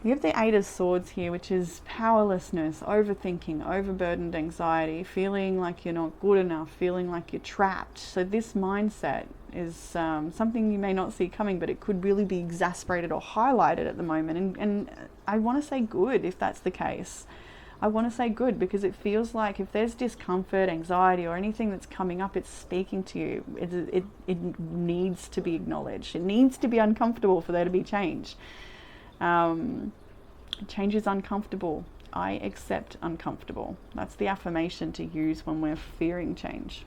we have the Eight of Swords here, which is powerlessness, overthinking, overburdened anxiety, feeling like you're not good enough, feeling like you're trapped. So this mindset is something you may not see coming, but it could really be exasperated or highlighted at the moment. And I want to say good if that's the case. I want to say good, because it feels like if there's discomfort, anxiety, or anything that's coming up, it's speaking to you. It needs to be acknowledged. It needs to be uncomfortable for there to be change. Change is uncomfortable. I accept uncomfortable. That's the affirmation to use when we're fearing change.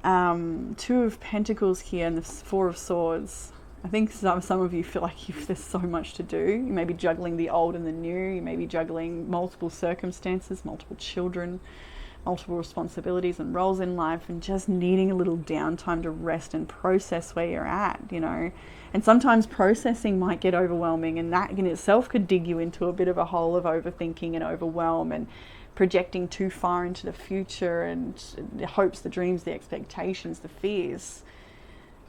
Two of Pentacles here and the Four of Swords. I think some of you feel like there's so much to do. You may be juggling the old and the new. You may be juggling multiple circumstances, multiple children, multiple responsibilities and roles in life, and just needing a little downtime to rest and process where you're at, you know. And sometimes processing might get overwhelming, and that in itself could dig you into a bit of a hole of overthinking and overwhelm and projecting too far into the future, and the hopes, the dreams, the expectations, the fears.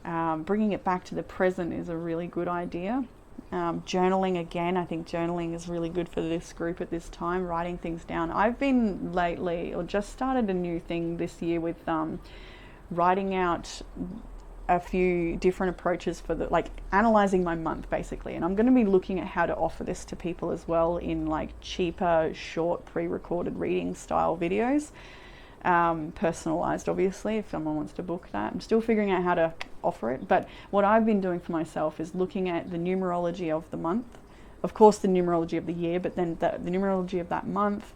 Bringing it back to the present is a really good idea. Journaling, again, I think journaling is really good for this group at this time, writing things down. I've been lately, or just started a new thing this year with writing out a few different approaches for like analyzing my month, basically. And I'm going to be looking at how to offer this to people as well in like cheaper, short, pre-recorded reading style videos. Personalized, obviously, if someone wants to book that. I'm still figuring out how to offer it, but what I've been doing for myself is looking at the numerology of the month, of course the numerology of the year, but then the numerology of that month,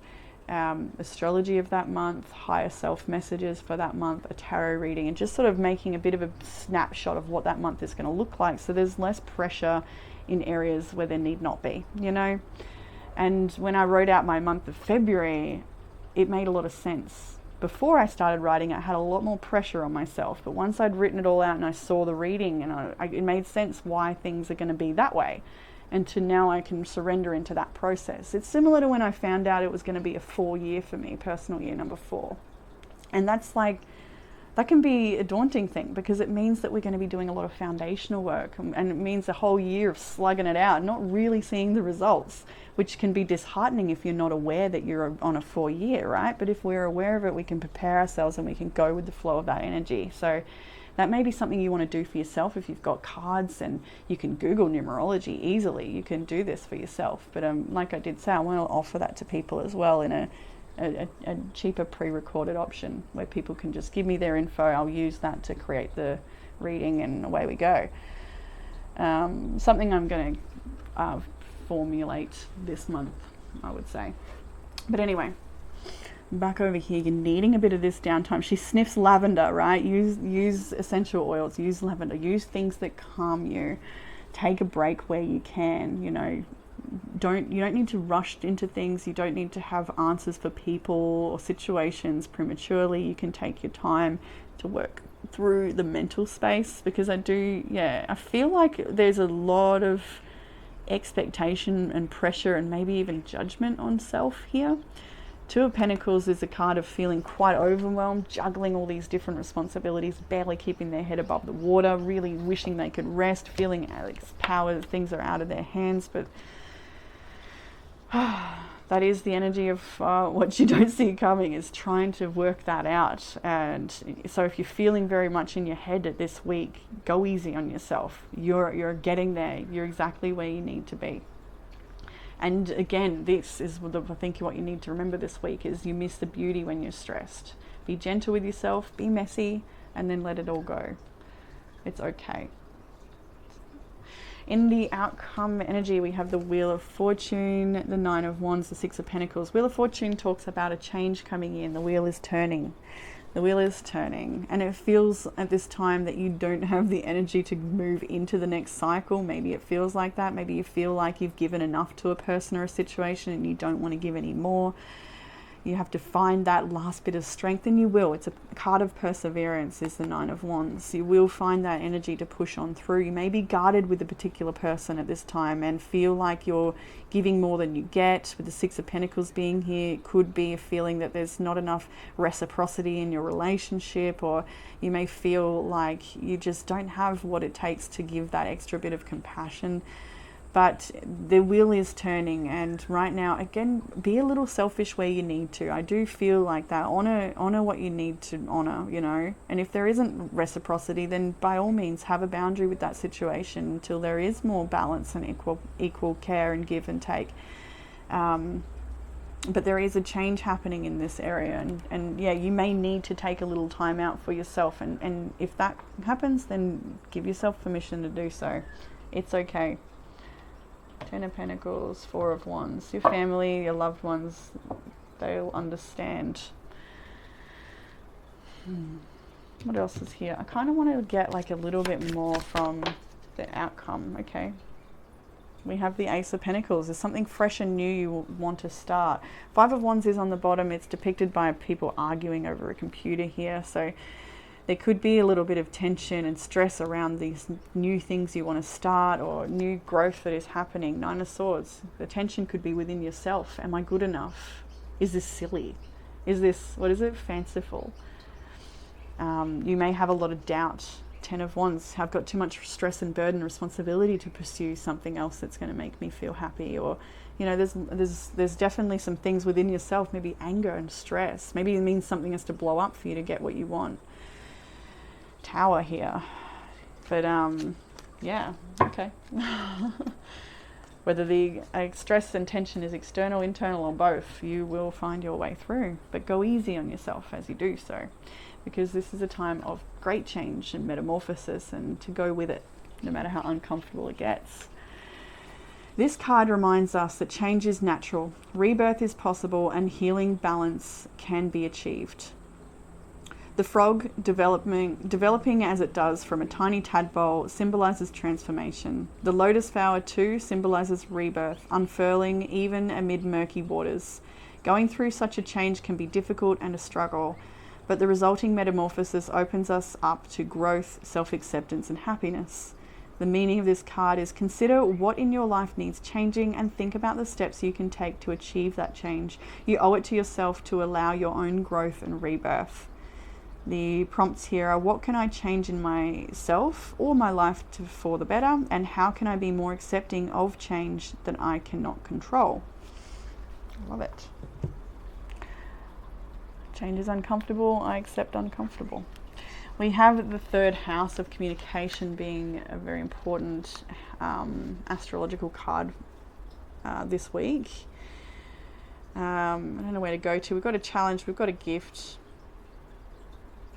astrology of that month, higher self messages for that month, a tarot reading, and just sort of making a bit of a snapshot of what that month is going to look like, so there's less pressure in areas where there need not be, you know. And when I wrote out my month of February, it made a lot of sense. Before I started writing, I had a lot more pressure on myself, but once I'd written it all out and I saw the reading, and it made sense why things are going to be that way, and to now I can surrender into that process. It's similar to when I found out it was going to be a 4-year for me, personal year number 4, and that's like, that can be a daunting thing, because it means that we're going to be doing a lot of foundational work, and it means a whole year of slugging it out, not really seeing the results, which can be disheartening if you're not aware that you're on a 4-year, right? But if we're aware of it, we can prepare ourselves and we can go with the flow of that energy. So that may be something you want to do for yourself. If you've got cards, and you can Google numerology easily, you can do this for yourself. But like I did say, I want to offer that to people as well in a cheaper pre-recorded option where people can just give me their info. I'll use that to create the reading, and away we go. Something I'm going to formulate this month, I would say. But anyway, back over here, you're needing a bit of this downtime. She sniffs lavender, right? Use essential oils, use lavender, use things that calm you. Take a break where you can, you know. You don't need to rush into things. You don't need to have answers for people or situations prematurely. You can take your time to work through the mental space, because I feel like there's a lot of expectation and pressure and maybe even judgment on self here. Two of Pentacles is a card of feeling quite overwhelmed, juggling all these different responsibilities, barely keeping their head above the water, really wishing they could rest, feeling Alex power, things are out of their hands, but that is the energy of what you don't see coming, is trying to work that out. And so if you're feeling very much in your head at this week, go easy on yourself. You're getting there. You're exactly where you need to be. And again, this is I think what you need to remember this week is you miss the beauty when you're stressed. Be gentle with yourself, be messy, and then let it all go. It's okay. In the outcome energy, we have the Wheel of Fortune, the Nine of Wands, the Six of Pentacles. Wheel of Fortune talks about a change coming in. The wheel is turning. The wheel is turning. And it feels at this time that you don't have the energy to move into the next cycle. Maybe it feels like that. Maybe you feel like you've given enough to a person or a situation and you don't want to give any more. You have to find that last bit of strength, and you will. It's a card of perseverance, is the Nine of Wands. You will find that energy to push on through. You may be guarded with a particular person at this time and feel like you're giving more than you get. With the Six of Pentacles being here, it could be a feeling that there's not enough reciprocity in your relationship, or you may feel like you just don't have what it takes to give that extra bit of compassion. But the wheel is turning, and right now, again, be a little selfish where you need to. I do feel like that. Honor what you need to honor, you know. And if there isn't reciprocity, then by all means have a boundary with that situation until there is more balance and equal care and give and take. But there is a change happening in this area, and yeah, you may need to take a little time out for yourself, and if that happens, then give yourself permission to do so. It's okay. 10 of Pentacles, 4 of Wands. Your family, your loved ones, they'll understand. What else is here? I kind of want to get like a little bit more from the outcome. Okay. We have the Ace of Pentacles. There's something fresh and new you want to start. 5 of Wands is on the bottom. It's depicted by people arguing over a computer here. So there could be a little bit of tension and stress around these new things you want to start or new growth that is happening. 9 of Swords. The tension could be within yourself. Am I good enough? Is this silly? Is this, what is it, fanciful? You may have a lot of doubt. 10 of Wands, I've got too much stress and burden, responsibility to pursue something else that's going to make me feel happy. Or, you know, there's definitely some things within yourself, maybe anger and stress. Maybe it means something has to blow up for you to get what you want. Tower here. But, yeah, okay. Whether the stress and tension is external, internal, or both, you will find your way through. But go easy on yourself as you do so, because this is a time of great change and metamorphosis, and to go with it, no matter how uncomfortable it gets. This card reminds us that change is natural, rebirth is possible, and healing balance can be achieved. The frog developing as it does from a tiny tadpole symbolizes transformation. The lotus flower too symbolizes rebirth, unfurling even amid murky waters. Going through such a change can be difficult and a struggle, but the resulting metamorphosis opens us up to growth, self-acceptance, and happiness. The meaning of this card is: consider what in your life needs changing and think about the steps you can take to achieve that change. You owe it to yourself to allow your own growth and rebirth. The prompts here are: what can I change in myself or my life for the better? And how can I be more accepting of change that I cannot control? Love it. Change is uncomfortable. I accept uncomfortable. We have the 3rd house of communication being a very important astrological card this week. I don't know where to go to. We've got a challenge. We've got a gift.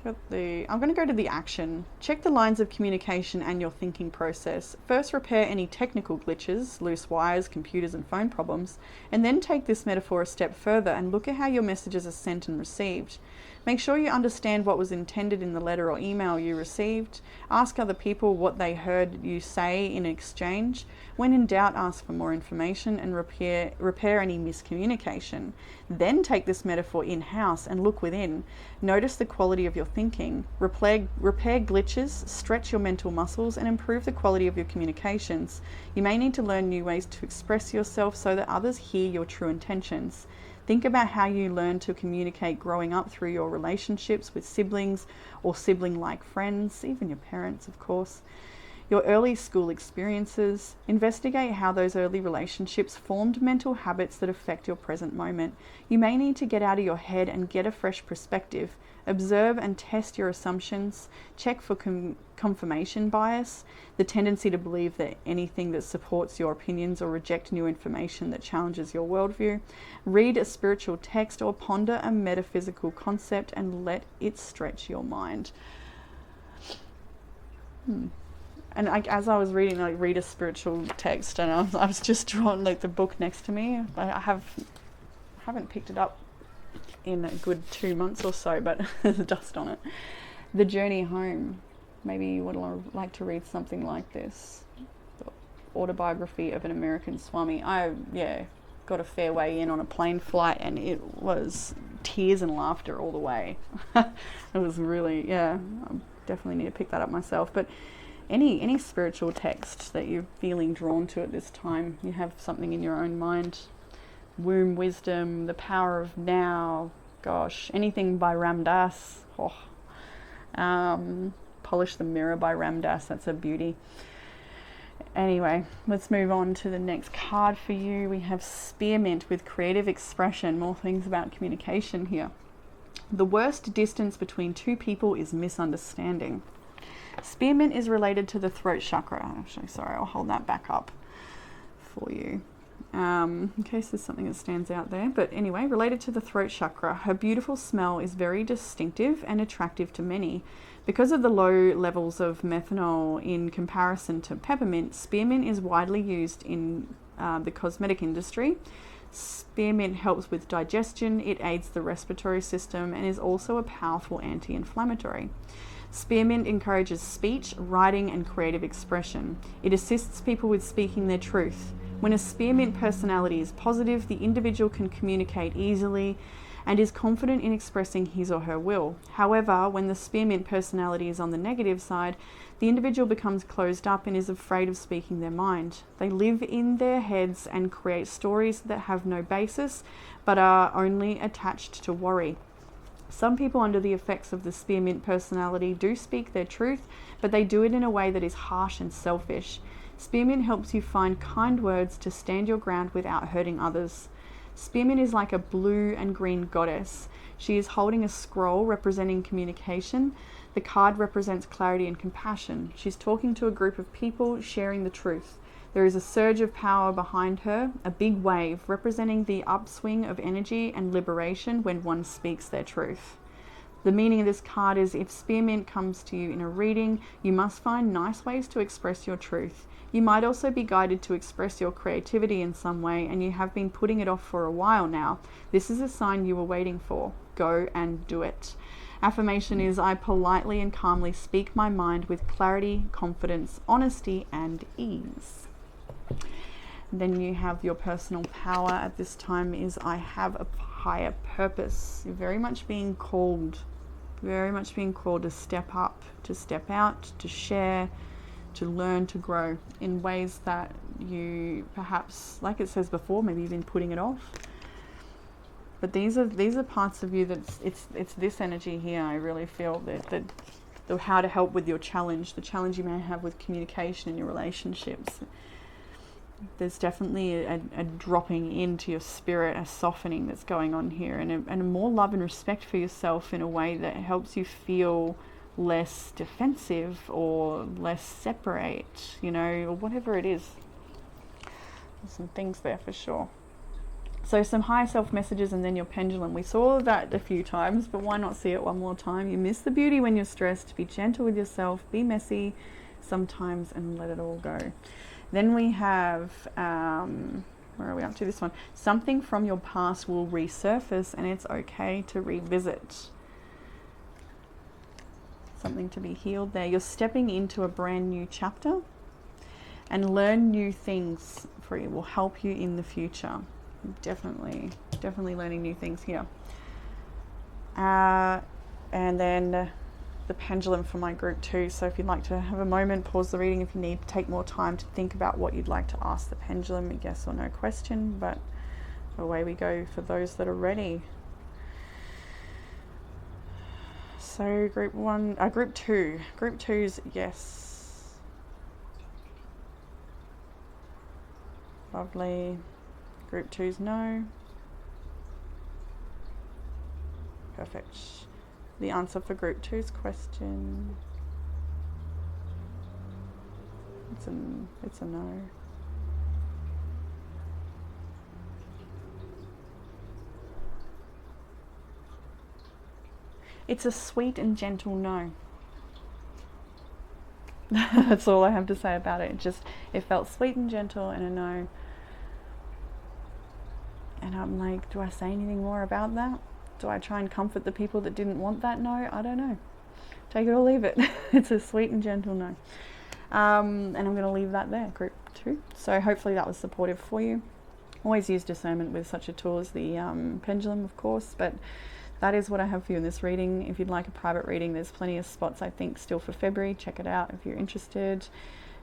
I'm going to go to the action. Check the lines of communication and your thinking process. First, repair any technical glitches, loose wires, computers, and phone problems, and then take this metaphor a step further and look at how your messages are sent and received. Make sure you understand what was intended in the letter or email you received. Ask other people what they heard you say in exchange. When in doubt, ask for more information and repair any miscommunication. Then take this metaphor in-house and look within. Notice the quality of your thinking. Repair glitches, stretch your mental muscles, and improve the quality of your communications. You may need to learn new ways to express yourself so that others hear your true intentions. Think about how you learned to communicate growing up through your relationships with siblings or sibling-like friends, even your parents, of course. Your early school experiences. Investigate how those early relationships formed mental habits that affect your present moment. You may need to get out of your head and get a fresh perspective. Observe and test your assumptions. Check for confirmation bias, the tendency to believe that anything that supports your opinions or reject new information that challenges your worldview. Read a spiritual text or ponder a metaphysical concept and let it stretch your mind. And as I was reading, read a spiritual text, and I was just drawn the book next to me. I haven't picked it up in a good 2 months or so, but there's dust on it. The Journey Home. Maybe you would like to read something like this. The Autobiography of an American Swami. I got a fair way in on a plane flight, and it was tears and laughter all the way. It was really, I definitely need to pick that up myself. But any spiritual text that you're feeling drawn to at this time, you have something in your own mind. Womb Wisdom, The Power of Now, gosh, anything by Ram Dass. Polish the Mirror by Ram Dass, that's a beauty. Anyway, let's move on to the next card for you. We have Spearmint with creative expression, more things about communication here. The worst distance between two people is misunderstanding. Spearmint is related to the throat chakra. Actually, sorry, I'll hold that back up for you. in case there's something that stands out there. But anyway, related to the throat chakra, her beautiful smell is very distinctive and attractive to many. Because of the low levels of methanol in comparison to peppermint, spearmint is widely used in the cosmetic industry. Spearmint helps with digestion, it aids the respiratory system, and is also a powerful anti-inflammatory. Spearmint encourages speech, writing, and creative expression. It assists people with speaking their truth. When a spearmint personality is positive, the individual can communicate easily and is confident in expressing his or her will. However, when the spearmint personality is on the negative side, the individual becomes closed up and is afraid of speaking their mind. They live in their heads and create stories that have no basis, but are only attached to worry. Some people under the effects of the spearmint personality do speak their truth, but they do it in a way that is harsh and selfish. Spearmint helps you find kind words to stand your ground without hurting others. Spearmint is like a blue and green goddess. She is holding a scroll representing communication. The card represents clarity and compassion. She's talking to a group of people sharing the truth. There is a surge of power behind her, a big wave representing the upswing of energy and liberation when one speaks their truth. The meaning of this card is, if spearmint comes to you in a reading, you must find nice ways to express your truth. You might also be guided to express your creativity in some way, and you have been putting it off for a while now. This is a sign you were waiting for. Go and do it. Affirmation is, I politely and calmly speak my mind with clarity, confidence, honesty, and ease. Then you have your personal power at this time is, I have a higher purpose. You're very much being called to step up, to step out, to share, to learn, to grow in ways that you perhaps, like it says before, maybe you've been putting it off. But these are parts of you that it's this energy here. I really feel that the how to help with your challenge, the challenge you may have with communication in your relationships. There's definitely a dropping into your spirit, a softening that's going on here, and a more love and respect for yourself in a way that helps you feel less defensive or less separate, or whatever it is. There's some things there for sure. So some higher self messages, and then your pendulum. We saw that a few times, but why not see it one more time? You miss the beauty when you're stressed. Be gentle with yourself. Be messy sometimes and let it all go. Then we have, where are we up to this one? Something from your past will resurface, and it's okay to revisit. Something to be healed there. You're stepping into a brand new chapter, and learn new things for you will help you in the future. Definitely learning new things here. And then the pendulum for my group 2. So if you'd like to have a moment, pause the reading if you need to take more time to think about what you'd like to ask the pendulum, a yes or no question, but away we go for those that are ready. So group 2. Group 2's yes. Lovely. Group 2's no. Perfect. The answer for group 2's question. It's a no. It's a sweet and gentle no. That's all I have to say about it. It felt sweet and gentle and a no. And I'm like, do I say anything more about that? Do I try and comfort the people that didn't want that no? I don't know. Take it or leave it. It's a sweet and gentle no. And I'm going to leave that there, group 2. So hopefully that was supportive for you. Always use discernment with such a tool as the pendulum, of course, but that is what I have for you in this reading. If you'd like a private reading, there's plenty of spots, I think, still for February. Check it out if you're interested.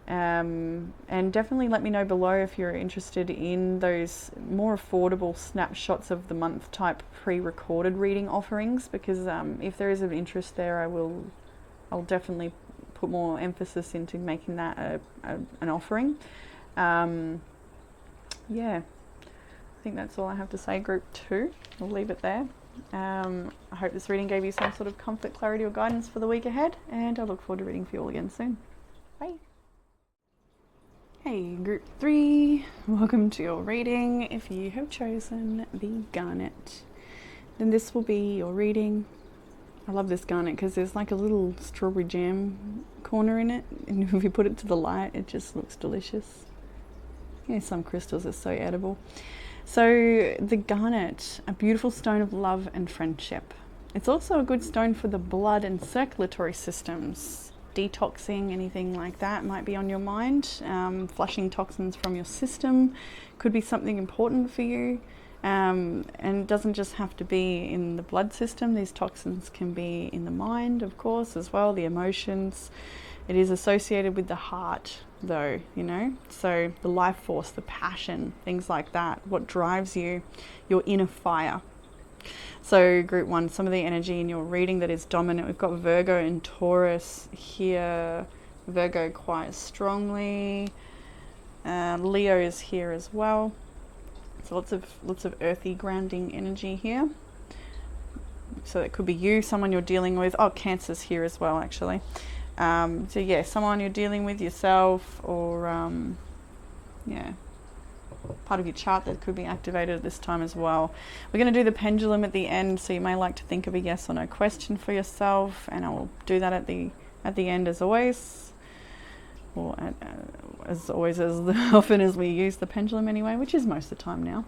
And definitely let me know below if you're interested in those more affordable snapshots of the month type pre-recorded reading offerings, because if there is an interest there, I'll definitely put more emphasis into making that an offering. Yeah, I think that's all I have to say, group 2. We'll leave it there. I hope this reading gave you some sort of comfort, clarity or guidance for the week ahead, and I look forward to reading for you all again soon. Bye. Hey, group 3, welcome to your reading. If you have chosen the garnet, then this will be your reading. I love this garnet because there's like a little strawberry jam corner in it, and if you put it to the light, it just looks delicious. Yeah, some crystals are so edible. So the garnet, a beautiful stone of love and friendship. It's also a good stone for the blood and circulatory systems. Detoxing, anything like that might be on your mind. Flushing toxins from your system could be something important for you. And it doesn't just have to be in the blood system. These toxins can be in the mind, of course, as well, the emotions. It is associated with the heart, though, you know, so the life force, the passion, things like that, what drives you, your inner fire. So group 1, some of the energy in your reading that is dominant, we've got Virgo and Taurus here. Virgo quite strongly. Leo is here as well. So lots of earthy grounding energy here. So it could be you, someone you're dealing with. Oh, Cancer's here as well, actually. So yeah, someone you're dealing with yourself, or yeah, part of your chart that could be activated at this time as well. We're going to do the pendulum at the end, so you may like to think of a yes or no question for yourself, and I will do that at the end as always, or as often as we use the pendulum anyway, which is most of the time now.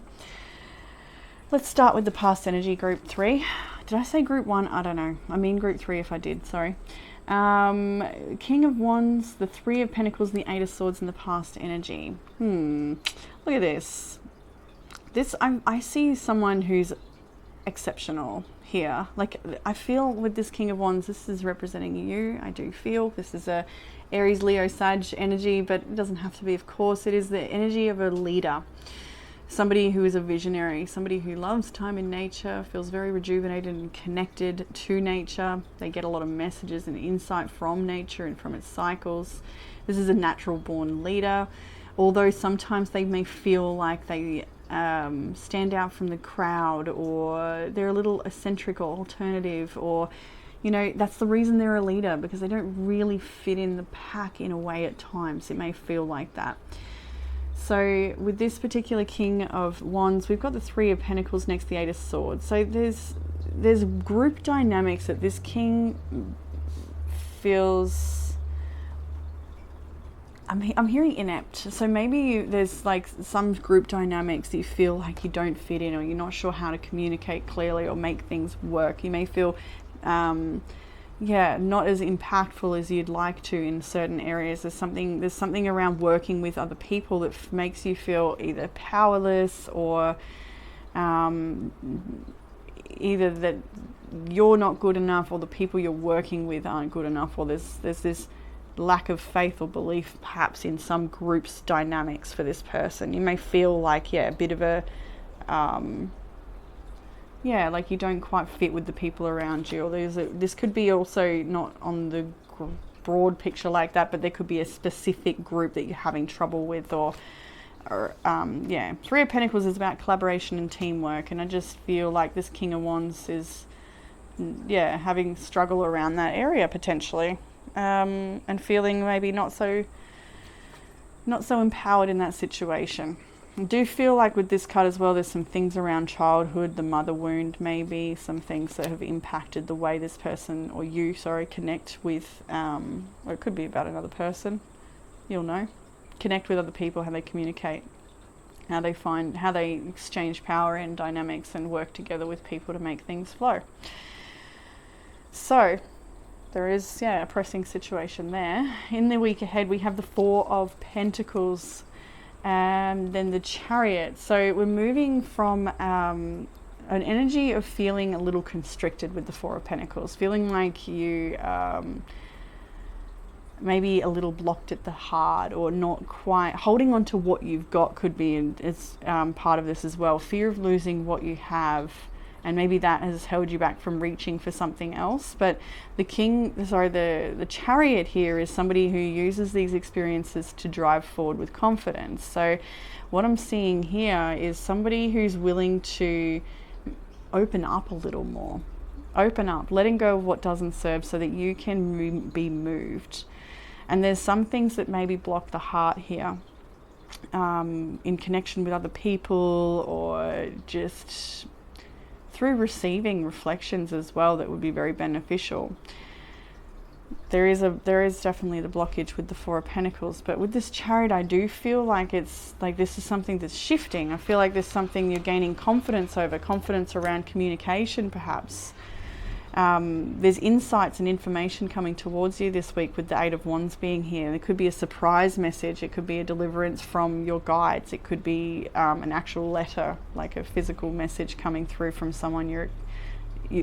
Let's start with the past energy, group 3. Did I say group 1? I don't know. I mean group 3 if I did, sorry. King of Wands, the 3 of Pentacles, and the 8 of Swords in the past energy. Look at this. I see someone who's exceptional here. Like, I feel with this King of Wands, this is representing you. I do feel this is a Aries, Leo, Sag energy, but it doesn't have to be, of course. It is the energy of a leader. Somebody who is a visionary, somebody who loves time in nature, feels very rejuvenated and connected to nature. They get a lot of messages and insight from nature and from its cycles. This is a natural born leader, although sometimes they may feel like they stand out from the crowd, or they're a little eccentric or alternative, or, you know, that's the reason they're a leader, because they don't really fit in the pack in a way at times. It may feel like that. So with this particular King of Wands, we've got the 3 of Pentacles next to the 8 of Swords. So there's group dynamics that this King feels, I'm hearing inept. So maybe there's like some group dynamics that you feel like you don't fit in, or you're not sure how to communicate clearly or make things work. You may feel not as impactful as you'd like to in certain areas. There's something around working with other people that makes you feel either powerless, or either that you're not good enough, or the people you're working with aren't good enough, or there's this lack of faith or belief perhaps in some group's dynamics for this person. You may feel like, a bit of a like you don't quite fit with the people around you, or this could be also not on the broad picture like that, but there could be a specific group that you're having trouble with, or 3 of Pentacles is about collaboration and teamwork, and I just feel like this King of Wands is having struggle around that area potentially, and feeling maybe not so empowered in that situation. I do feel like with this card as well, there's some things around childhood, the mother wound, maybe some things that have impacted the way this person, or you, connect with, or it could be about another person, you'll know. Connect with other people, how they communicate, how they exchange power and dynamics and work together with people to make things flow. So there is, a pressing situation there. In the week ahead, we have the 4 of Pentacles, and then the Chariot. So we're moving from an energy of feeling a little constricted with the 4 of Pentacles, feeling like you maybe a little blocked at the heart, or not quite holding on to what you've got could be as part of this as well. Fear of losing what you have, and maybe that has held you back from reaching for something else. But the Chariot here is somebody who uses these experiences to drive forward with confidence. So what I'm seeing here is somebody who's willing to open up a little more, letting go of what doesn't serve so that you can be moved. And there's some things that maybe block the heart here. in connection with other people, or just through receiving reflections as well, that would be very beneficial. There is definitely the blockage with the Four of Pentacles, but with this Chariot, I do feel like it's like this is something that's shifting. I feel like there's something you're gaining confidence over, confidence around communication perhaps. There's insights and information coming towards you this week with the Eight of Wands being here. It could be a surprise message, it could be a deliverance from your guides, it could be an actual letter, like a physical message coming through from someone you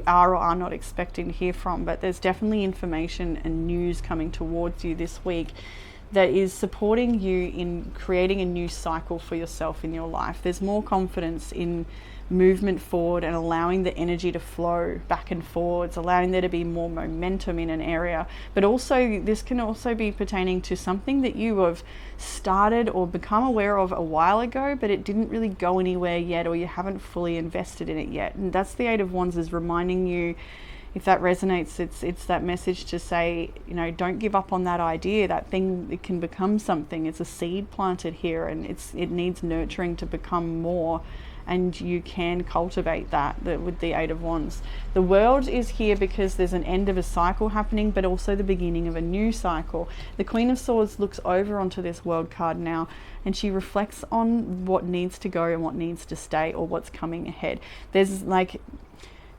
are or are not expecting to hear from. But there's definitely information and news coming towards you this week that is supporting you in creating a new cycle for yourself in your life. There's more confidence in movement forward and allowing the energy to flow back and forwards, allowing there to be more momentum in an area. But also, this can also be pertaining to something that you have started or become aware of a while ago, but it didn't really go anywhere yet, or you haven't fully invested in it yet. And that's the Eight of Wands is reminding you. If that resonates, it's that message to say, you know, don't give up on that idea. That thing, it can become something. It's a seed planted here, and it needs nurturing to become more. And you can cultivate that with the Eight of Wands. The World is here because there's an end of a cycle happening, but also the beginning of a new cycle. The Queen of Swords looks over onto this World card now, and she reflects on what needs to go and what needs to stay, or what's coming ahead. There's like,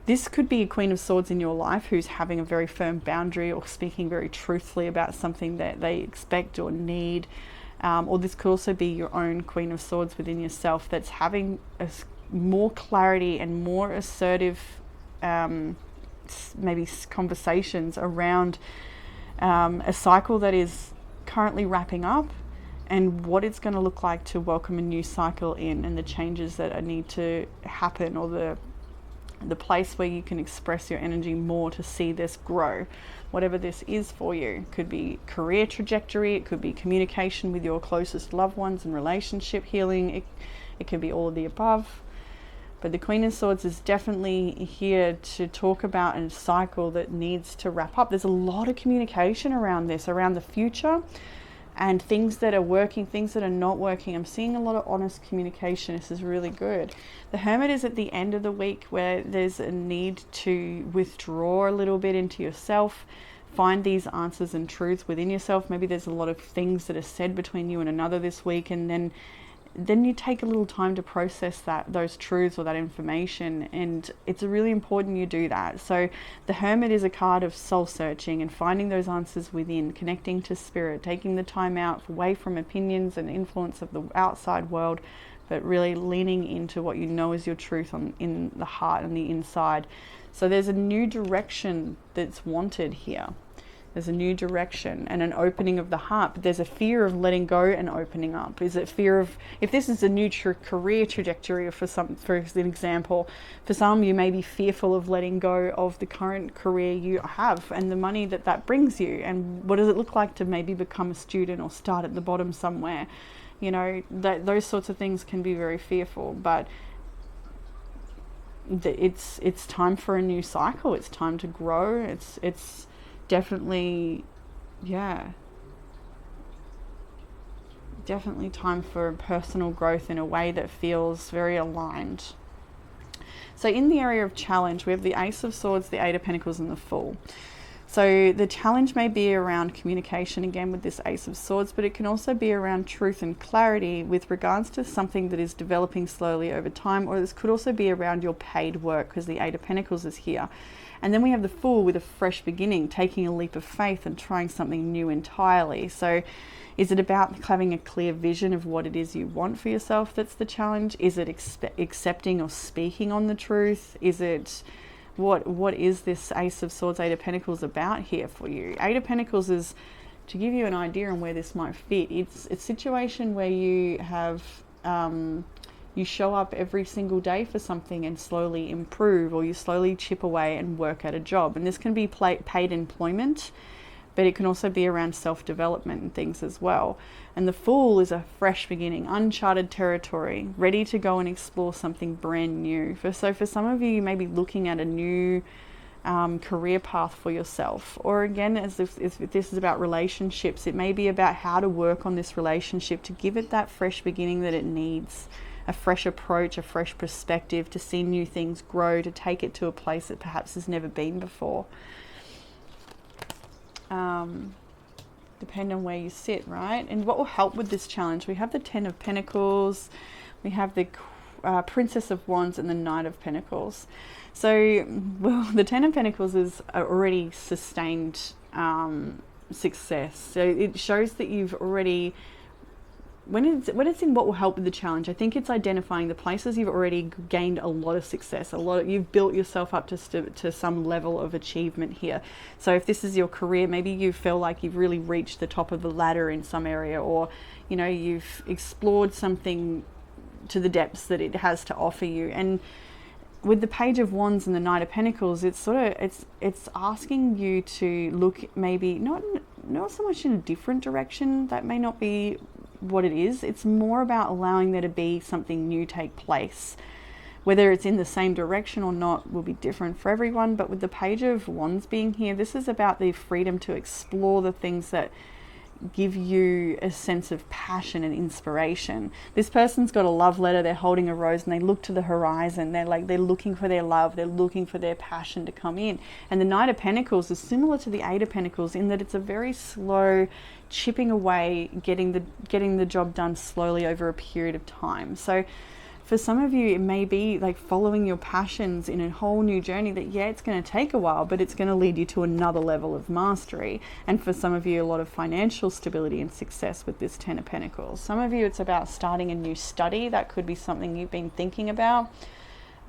this could be a Queen of Swords in your life who's having a very firm boundary, or speaking very truthfully about something that they expect or need. Or this could also be your own Queen of Swords within yourself that's having more clarity and more assertive maybe conversations around a cycle that is currently wrapping up, and what it's going to look like to welcome a new cycle in, and the changes that need to happen, or the place where you can express your energy more to see this grow. Whatever this is for you. It could be career trajectory, it could be communication with your closest loved ones and relationship healing, it could be all of the above. But the Queen of Swords is definitely here to talk about a cycle that needs to wrap up. There's a lot of communication around this, around the future, and things that are working, things that are not working. I'm seeing a lot of honest communication. This is really good. The Hermit is at the end of the week, where there's a need to withdraw a little bit into yourself, find these answers and truths within yourself. Maybe there's a lot of things that are said between you and another this week, and then you take a little time to process those truths or that information, and it's really important you do that. So the Hermit is a card of soul searching and finding those answers within, connecting to spirit, taking the time out away from opinions and influence of the outside world, but really leaning into what you know is your truth in the heart and the inside. So there's a new direction that's wanted here. There's a new direction and an opening of the heart, but there's a fear of letting go and opening up. Is it fear of, if this is a new career trajectory, for an example, for some you may be fearful of letting go of the current career you have and the money that brings you, and what does it look like to maybe become a student or start at the bottom somewhere. You know, those sorts of things can be very fearful, but it's time for a new cycle. It's time to grow. It's definitely, definitely time for personal growth in a way that feels very aligned. So in the area of challenge, we have the Ace of Swords, the Eight of Pentacles, and the Fool. So the challenge may be around communication again with this Ace of Swords, but it can also be around truth and clarity with regards to something that is developing slowly over time, or this could also be around your paid work, because the Eight of Pentacles is here. And then we have the Fool with a fresh beginning, taking a leap of faith and trying something new entirely. So is it about having a clear vision of what it is you want for yourself that's the challenge? Is it accepting or speaking on the truth? Is it, what is this Ace of Swords, Eight of Pentacles about here for you? Eight of Pentacles is, to give you an idea on where this might fit, it's a situation where you have, you show up every single day for something and slowly improve, or you slowly chip away and work at a job. And this can be paid employment, but it can also be around self-development and things as well. And the Fool is a fresh beginning, uncharted territory, ready to go and explore something brand new. So for some of you, you may be looking at a new career path for yourself. Or again, as if this is about relationships, it may be about how to work on this relationship to give it that fresh beginning that it needs, a fresh approach, a fresh perspective, to see new things grow, to take it to a place that perhaps has never been before. Depending on where you sit, right? And what will help with this challenge? We have the 10 of Pentacles, we have the Princess of Wands, and the Knight of Pentacles. So, well, the 10 of Pentacles is already sustained success. So it shows that you've already, when it's in what will help with the challenge, I think it's identifying the places you've already gained a lot of success, you've built yourself up to some level of achievement here. So if this is your career, maybe you feel like you've really reached the top of the ladder in some area, or you've explored something to the depths that it has to offer you. And with the Page of Wands and the Knight of Pentacles, it's asking you to look maybe not so much in a different direction. That may not be what it is. It's more about allowing there to be something new take place. Whether it's in the same direction or not will be different for everyone. But with the Page of Wands being here, this is about the freedom to explore the things that give you a sense of passion and inspiration. This person's got a love letter, they're holding a rose, and they look to the horizon. They're looking for their love, they're looking for their passion to come in. And the Knight of Pentacles is similar to the Eight of Pentacles in that it's a very slow chipping away, getting the job done slowly over a period of time. So for some of you, it may be like following your passions in a whole new journey that, yeah, it's going to take a while, but it's going to lead you to another level of mastery. And for some of you, a lot of financial stability and success with this 10 of Pentacles. Some of you, it's about starting a new study. That could be something you've been thinking about.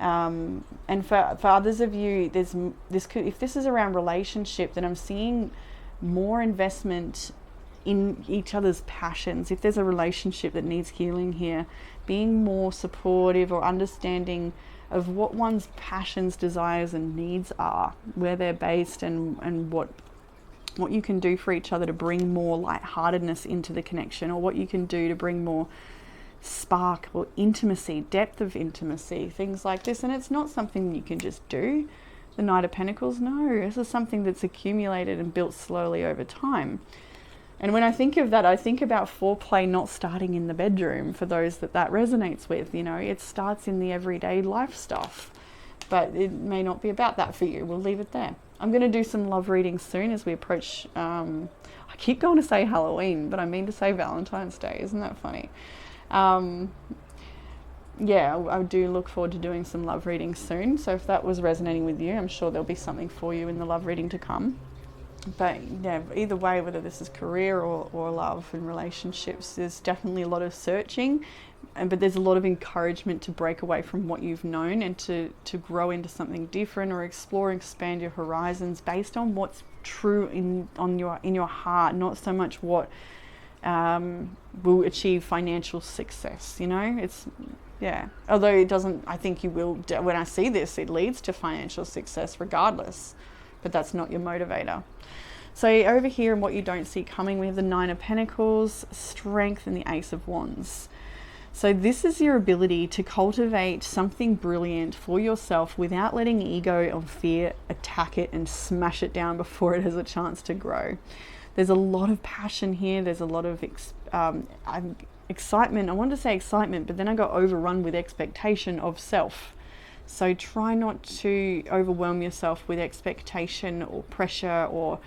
And for others of you, if this is around relationship, then I'm seeing more investment in each other's passions. If there's a relationship that needs healing here, being more supportive or understanding of what one's passions, desires and needs are, where they're based, and what you can do for each other to bring more lightheartedness into the connection, or what you can do to bring more spark or intimacy, depth of intimacy, things like this. And it's not something you can just do. The Knight of Pentacles, no, this is something that's accumulated and built slowly over time. And when I think of that, I think about foreplay not starting in the bedroom. For those that resonates with, it starts in the everyday life stuff. But it may not be about that for you. We'll leave it there. I'm going to do some love readings soon as we approach, I keep going to say Halloween, but I mean to say Valentine's Day. Isn't that funny? Yeah, I do look forward to doing some love readings soon. So if that was resonating with you, I'm sure there'll be something for you in the love reading to come. But yeah, either way, whether this is career or love and relationships, there's definitely a lot of searching, but there's a lot of encouragement to break away from what you've known and to grow into something different, or explore, expand your horizons based on what's true in your heart, not so much what will achieve financial success. It's, yeah, although it doesn't, I think you will, when I see this, it leads to financial success regardless, but that's not your motivator. So over here, and what you don't see coming, we have the Nine of Pentacles, Strength, and the Ace of Wands. So this is your ability to cultivate something brilliant for yourself without letting ego or fear attack it and smash it down before it has a chance to grow. There's a lot of passion here. There's a lot of excitement. I wanted to say excitement, but then I got overrun with expectation of self. So try not to overwhelm yourself with expectation or pressure or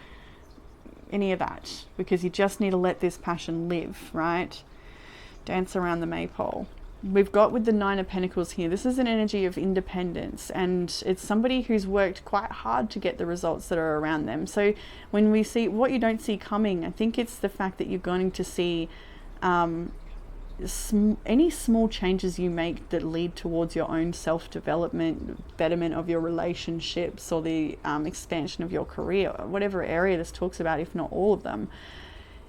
any of that, because you just need to let this passion live, right? Dance around the maypole. We've got with the Nine of Pentacles here, this is an energy of independence, and it's somebody who's worked quite hard to get the results that are around them. So when we see what you don't see coming, I think it's the fact that you're going to see any small changes you make that lead towards your own self-development, betterment of your relationships, or the expansion of your career, whatever area this talks about, if not all of them.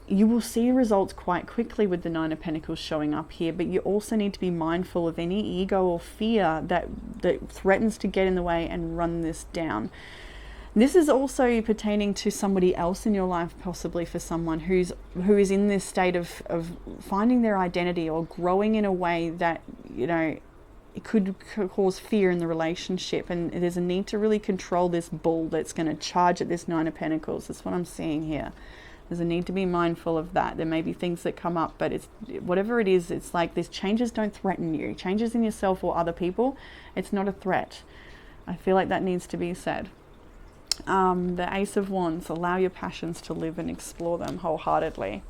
You will see results quite quickly with the Nine of Pentacles showing up here, but you also need to be mindful of any ego or fear that threatens to get in the way and run this down. This is also pertaining to somebody else in your life, possibly for someone who is in this state of finding their identity or growing in a way that, it could cause fear in the relationship, and there's a need to really control this bull that's going to charge at this Nine of Pentacles. That's what I'm seeing here. There's a need to be mindful of that. There may be things that come up, but it's whatever it is, it's like these changes don't threaten you. Changes in yourself or other people, it's not a threat. I feel like that needs to be said. The Ace of Wands, allow your passions to live and explore them wholeheartedly.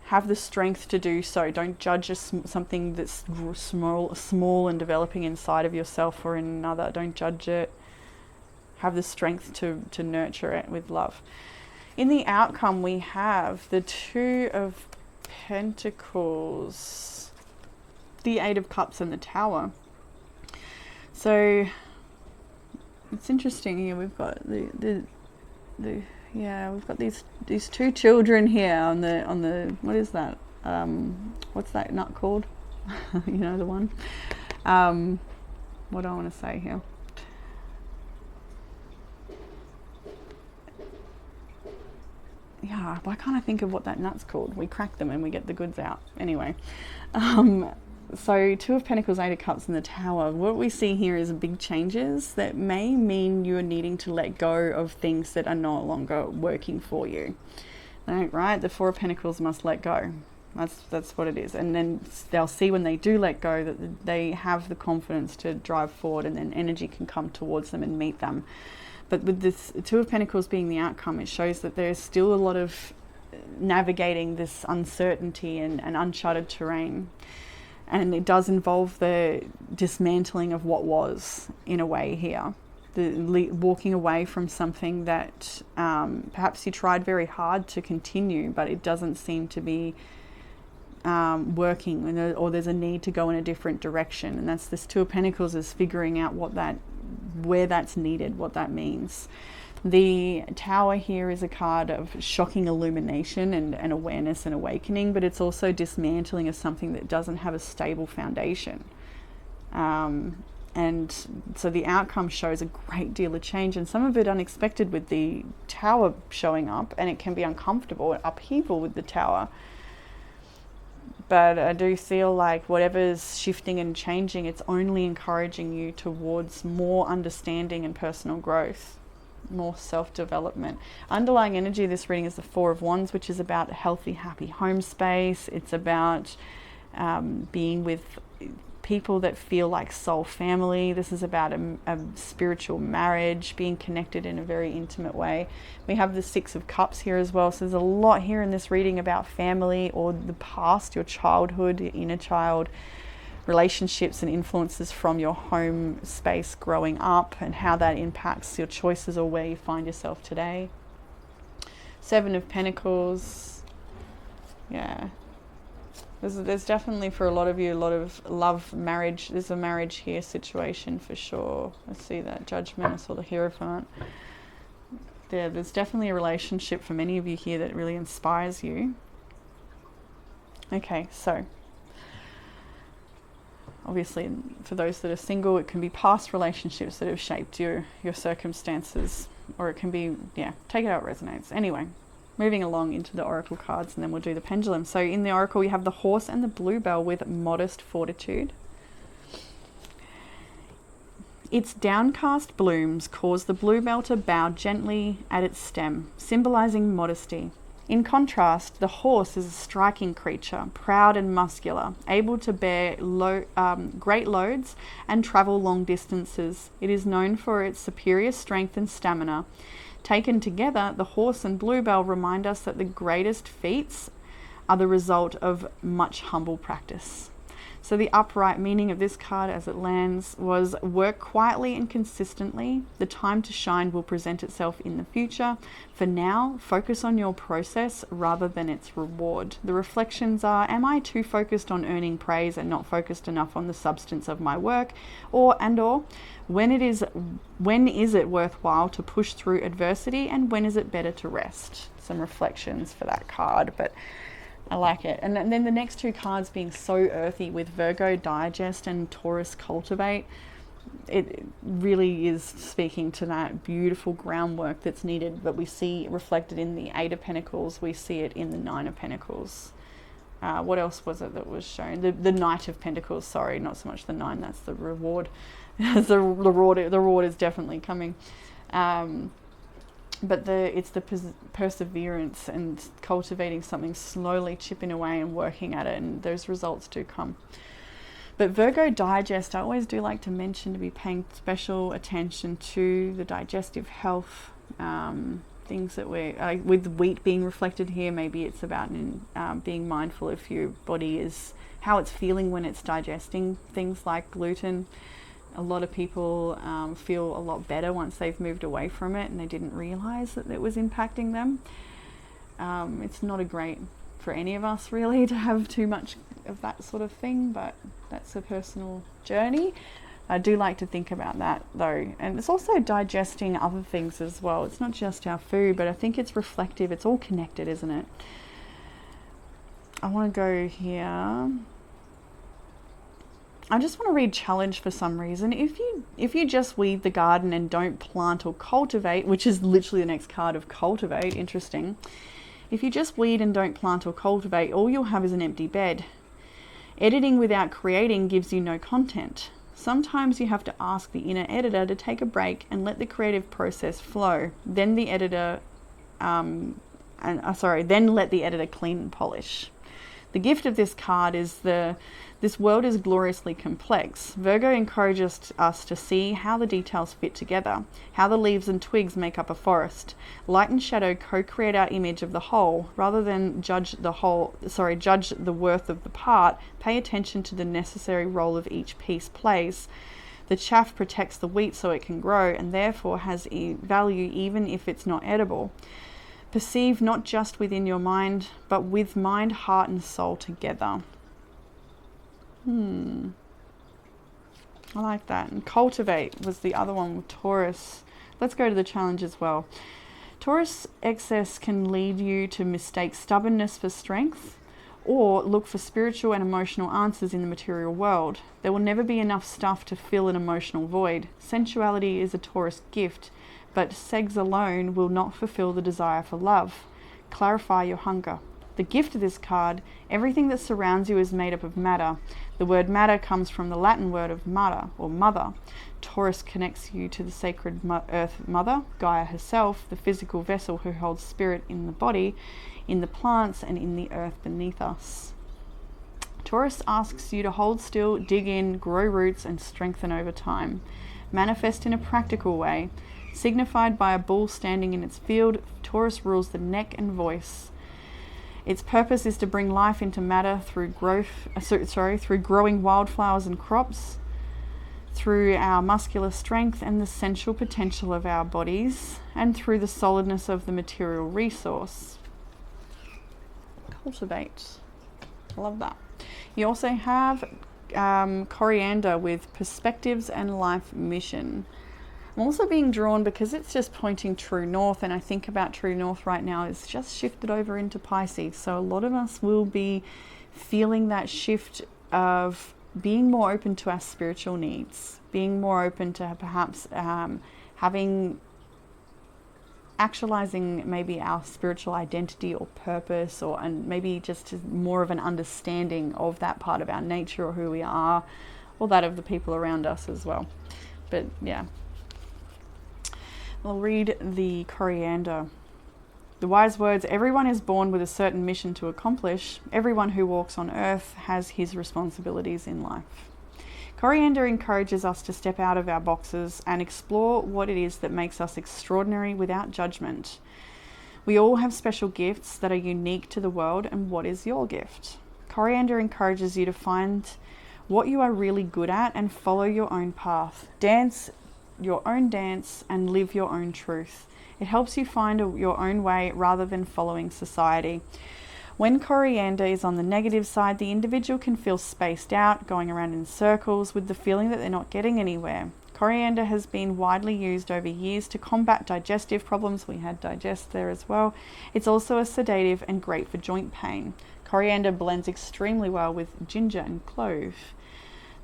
Have the strength to do so. Don't judge something that's small and developing inside of yourself or in another. Don't judge it. Have the strength to nurture it with love. In the outcome, we have the Two of Pentacles, the Eight of Cups, and the Tower. So it's interesting here. We've got we've got these two children here on the what is that? What's that nut called? You know the one. What do I want to say here? Yeah, why can't I think of what that nut's called? We crack them and we get the goods out. Anyway, so Two of Pentacles, Eight of Cups, and the Tower. What we see here is big changes that may mean you're needing to let go of things that are no longer working for you. Right? The Four of Pentacles must let go. That's what it is. And then they'll see when they do let go that they have the confidence to drive forward, and then energy can come towards them and meet them. But with this Two of Pentacles being the outcome, it shows that there's still a lot of navigating this uncertainty and uncharted terrain. And it does involve the dismantling of what was, in a way here. Walking away from something that perhaps you tried very hard to continue, but it doesn't seem to be working, or there's a need to go in a different direction. And that's this Two of Pentacles is figuring out where that's needed, what that means. The Tower here is a card of shocking illumination and awareness and awakening, but it's also dismantling of something that doesn't have a stable foundation. And so the outcome shows a great deal of change, and some of it unexpected with the Tower showing up, and it can be uncomfortable, upheaval with the Tower. But I do feel like whatever's shifting and changing, it's only encouraging you towards more understanding and personal growth, more self-development. Underlying energy of this reading is the Four of Wands, which is about a healthy, happy home space. It's about being with people that feel like soul family. This is about a spiritual marriage, being connected in a very intimate way. We have the Six of Cups here as well. So there's a lot here in this reading about family or the past, your childhood, your inner child, relationships and influences from your home space growing up, and how that impacts your choices or where you find yourself today. Seven of Pentacles. Yeah. There's definitely for a lot of you a lot of love, marriage. There's a marriage here situation for sure. I see that Judgment. I saw the Hierophant. There's definitely a relationship for many of you here that really inspires you. Okay, so obviously for those that are single, it can be past relationships that have shaped your circumstances, or it can be, take it how it resonates. Anyway, moving along into the Oracle cards, and then we'll do the Pendulum. So in the Oracle, you have the Horse and the Bluebell with modest fortitude. Its downcast blooms cause the bluebell to bow gently at its stem, symbolizing modesty. In contrast, the horse is a striking creature, proud and muscular, able to bear great loads and travel long distances. It is known for its superior strength and stamina. Taken together, the horse and bluebell remind us that the greatest feats are the result of much humble practice. So the upright meaning of this card as it lands was work quietly and consistently. The time to shine will present itself in the future. For now, focus on your process rather than its reward. The reflections are, am I too focused on earning praise and not focused enough on the substance of my work? Or when is it worthwhile to push through adversity, and when is it better to rest? Some reflections for that card, but I like it. And then the next two cards being so earthy with Virgo Digest and Taurus Cultivate, it really is speaking to that beautiful groundwork that's needed, but we see reflected in the Eight of Pentacles, we see it in the Nine of Pentacles. What else was it that was shown? The Knight of Pentacles, sorry, not so much the 9, that's the reward. the reward is definitely coming. But it's the perseverance and cultivating something, slowly chipping away and working at it, and those results do come. But Virgo digest, I always do like to mention to be paying special attention to the digestive health, things that we're, with wheat being reflected here, maybe it's about being mindful if your body is, how it's feeling when it's digesting things like gluten. A lot of people feel a lot better once they've moved away from it and they didn't realize that it was impacting them. It's not a great for any of us really to have too much of that sort of thing, but that's a personal journey. I do like to think about that though, and it's also digesting other things as well. It's not just our food, but I think it's reflective. It's all connected, isn't it? I want to go here. I just want to read challenge for some reason. If you just weed the garden and don't plant or cultivate, which is literally the next card of cultivate, interesting. If you just weed and don't plant or cultivate, all you'll have is an empty bed. Editing without creating gives you no content. Sometimes you have to ask the inner editor to take a break and let the creative process flow. Then the editor, then let the editor clean and polish. The gift of this card is this world is gloriously complex. Virgo encourages us to see how the details fit together, how the leaves and twigs make up a forest. Light and shadow co-create our image of the whole. Rather than judge the worth of the part, pay attention to the necessary role of each piece plays. The chaff protects the wheat so it can grow, and therefore has value even if it's not edible. Perceive not just within your mind, but with mind, heart, and soul together. I like that. And cultivate was the other one with Taurus. Let's go to the challenge as well. Taurus excess can lead you to mistake stubbornness for strength, or look for spiritual and emotional answers in the material world. There will never be enough stuff to fill an emotional void. Sensuality is a Taurus gift, but sex alone will not fulfill the desire for love. Clarify your hunger. The gift of this card, everything that surrounds you is made up of matter. The word matter comes from the Latin word of mater, or mother. Taurus connects you to the sacred Earth Mother, Gaia herself, the physical vessel who holds spirit in the body, in the plants, and in the earth beneath us. Taurus asks you to hold still, dig in, grow roots, and strengthen over time. Manifest in a practical way. Signified by a bull standing in its field, Taurus rules the neck and voice. Its purpose is to bring life into matter through growing wildflowers and crops, through our muscular strength and the sensual potential of our bodies, and through the solidness of the material resource. Cultivate. I love that. You also have coriander with perspectives and life mission. I'm also being drawn because it's just pointing true north, and I think about true north right now is just shifted over into Pisces. So a lot of us will be feeling that shift of being more open to our spiritual needs, being more open to perhaps actualizing maybe our spiritual identity or purpose, and maybe just more of an understanding of that part of our nature or who we are, or that of the people around us as well. But yeah. I'll read the coriander. The wise words, everyone is born with a certain mission to accomplish. Everyone who walks on earth has his responsibilities in life. Coriander encourages us to step out of our boxes and explore what it is that makes us extraordinary without judgment. We all have special gifts that are unique to the world, and what is your gift? Coriander encourages you to find what you are really good at and follow your own path. Dance your own dance and live your own truth. It helps you find your own way rather than following society. When coriander is on the negative side, the individual can feel spaced out, going around in circles with the feeling that they're not getting anywhere. Coriander has been widely used over years to combat digestive problems. We had digest there as well. It's also a sedative and great for joint pain. Coriander blends extremely well with ginger and clove.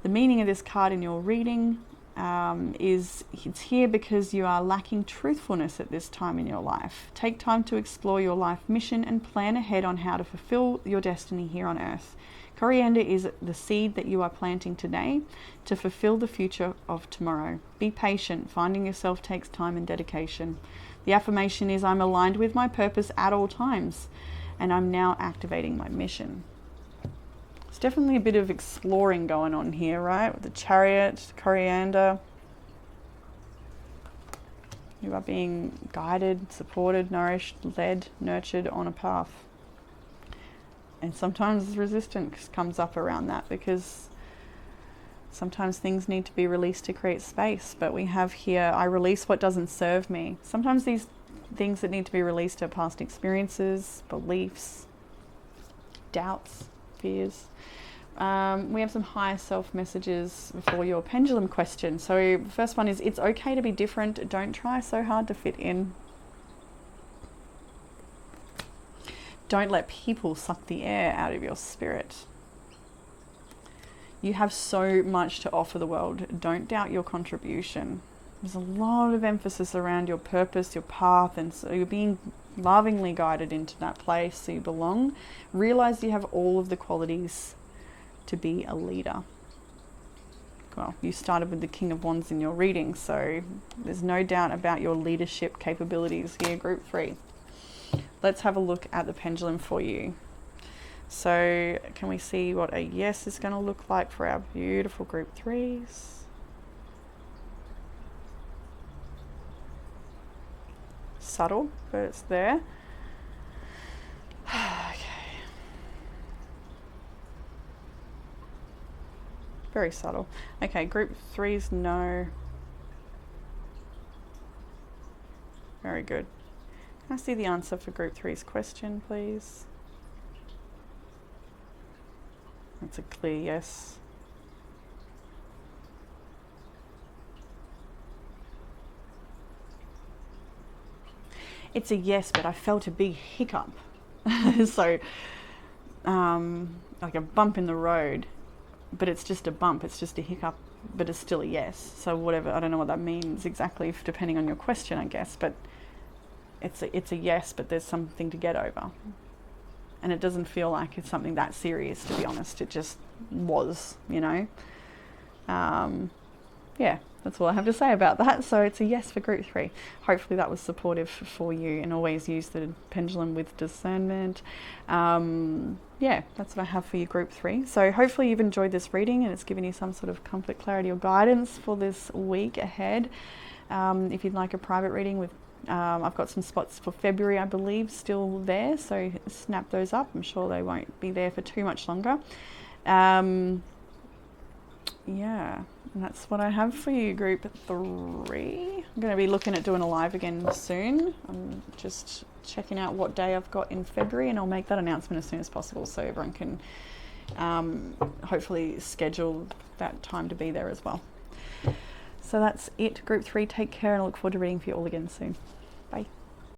The meaning of this card in your reading, it's here because you are lacking truthfulness at this time in your life. Take time to explore your life mission and plan ahead on how to fulfill your destiny here on earth. Coriander is the seed that you are planting today to fulfill the future of tomorrow. Be patient. Finding yourself takes time and dedication. The affirmation is, I'm aligned with my purpose at all times, and I'm now activating my mission. There's definitely a bit of exploring going on here, right? With the Chariot, Coriander. You are being guided, supported, nourished, led, nurtured on a path. And sometimes resistance comes up around that, because sometimes things need to be released to create space. But we have here, I release what doesn't serve me. Sometimes these things that need to be released are past experiences, beliefs, doubts, fears. We have some higher self messages for your pendulum question. So the first one is, it's okay to be different. Don't try so hard to fit in. Don't let people suck the air out of your spirit. You have so much to offer the world. Don't doubt your contribution. There's a lot of emphasis around your purpose, your path, and so you're being lovingly guided into that place so you belong. Realize you have all of the qualities to be a leader. Well, you started with the King of Wands in your reading, so there's no doubt about your leadership capabilities here, Group 3. Let's have a look at the pendulum for you. So can we see what a yes is going to look like for our beautiful Group 3s? Subtle, but it's there. Okay. Very subtle. Okay, Group 3s, no. Very good. Can I see the answer for Group 3's question, please? That's a clear yes. It's a yes, but I felt a big hiccup. So, like a bump in the road, but it's just a bump, it's just a hiccup, but it's still a yes. So whatever, I don't know what that means exactly, depending on your question, I guess, but it's a yes, but there's something to get over. And it doesn't feel like it's something that serious, to be honest. It just was, you know. Yeah, that's all I have to say about that. So it's a yes for Group 3. Hopefully that was supportive for you, and always use the pendulum with discernment. Yeah, that's what I have for you, Group 3. So hopefully you've enjoyed this reading and it's given you some sort of comfort, clarity or guidance for this week ahead. If you'd like a private reading with I've got some spots for February, I believe, still there, so snap those up. I'm sure they won't be there for too much longer. Yeah, and that's what I have for you, Group 3. I'm going to be looking at doing a live again soon. I'm just checking out what day I've got in February, and I'll make that announcement as soon as possible so everyone can hopefully schedule that time to be there as well. So that's it, Group 3. Take care, and I look forward to reading for you all again soon.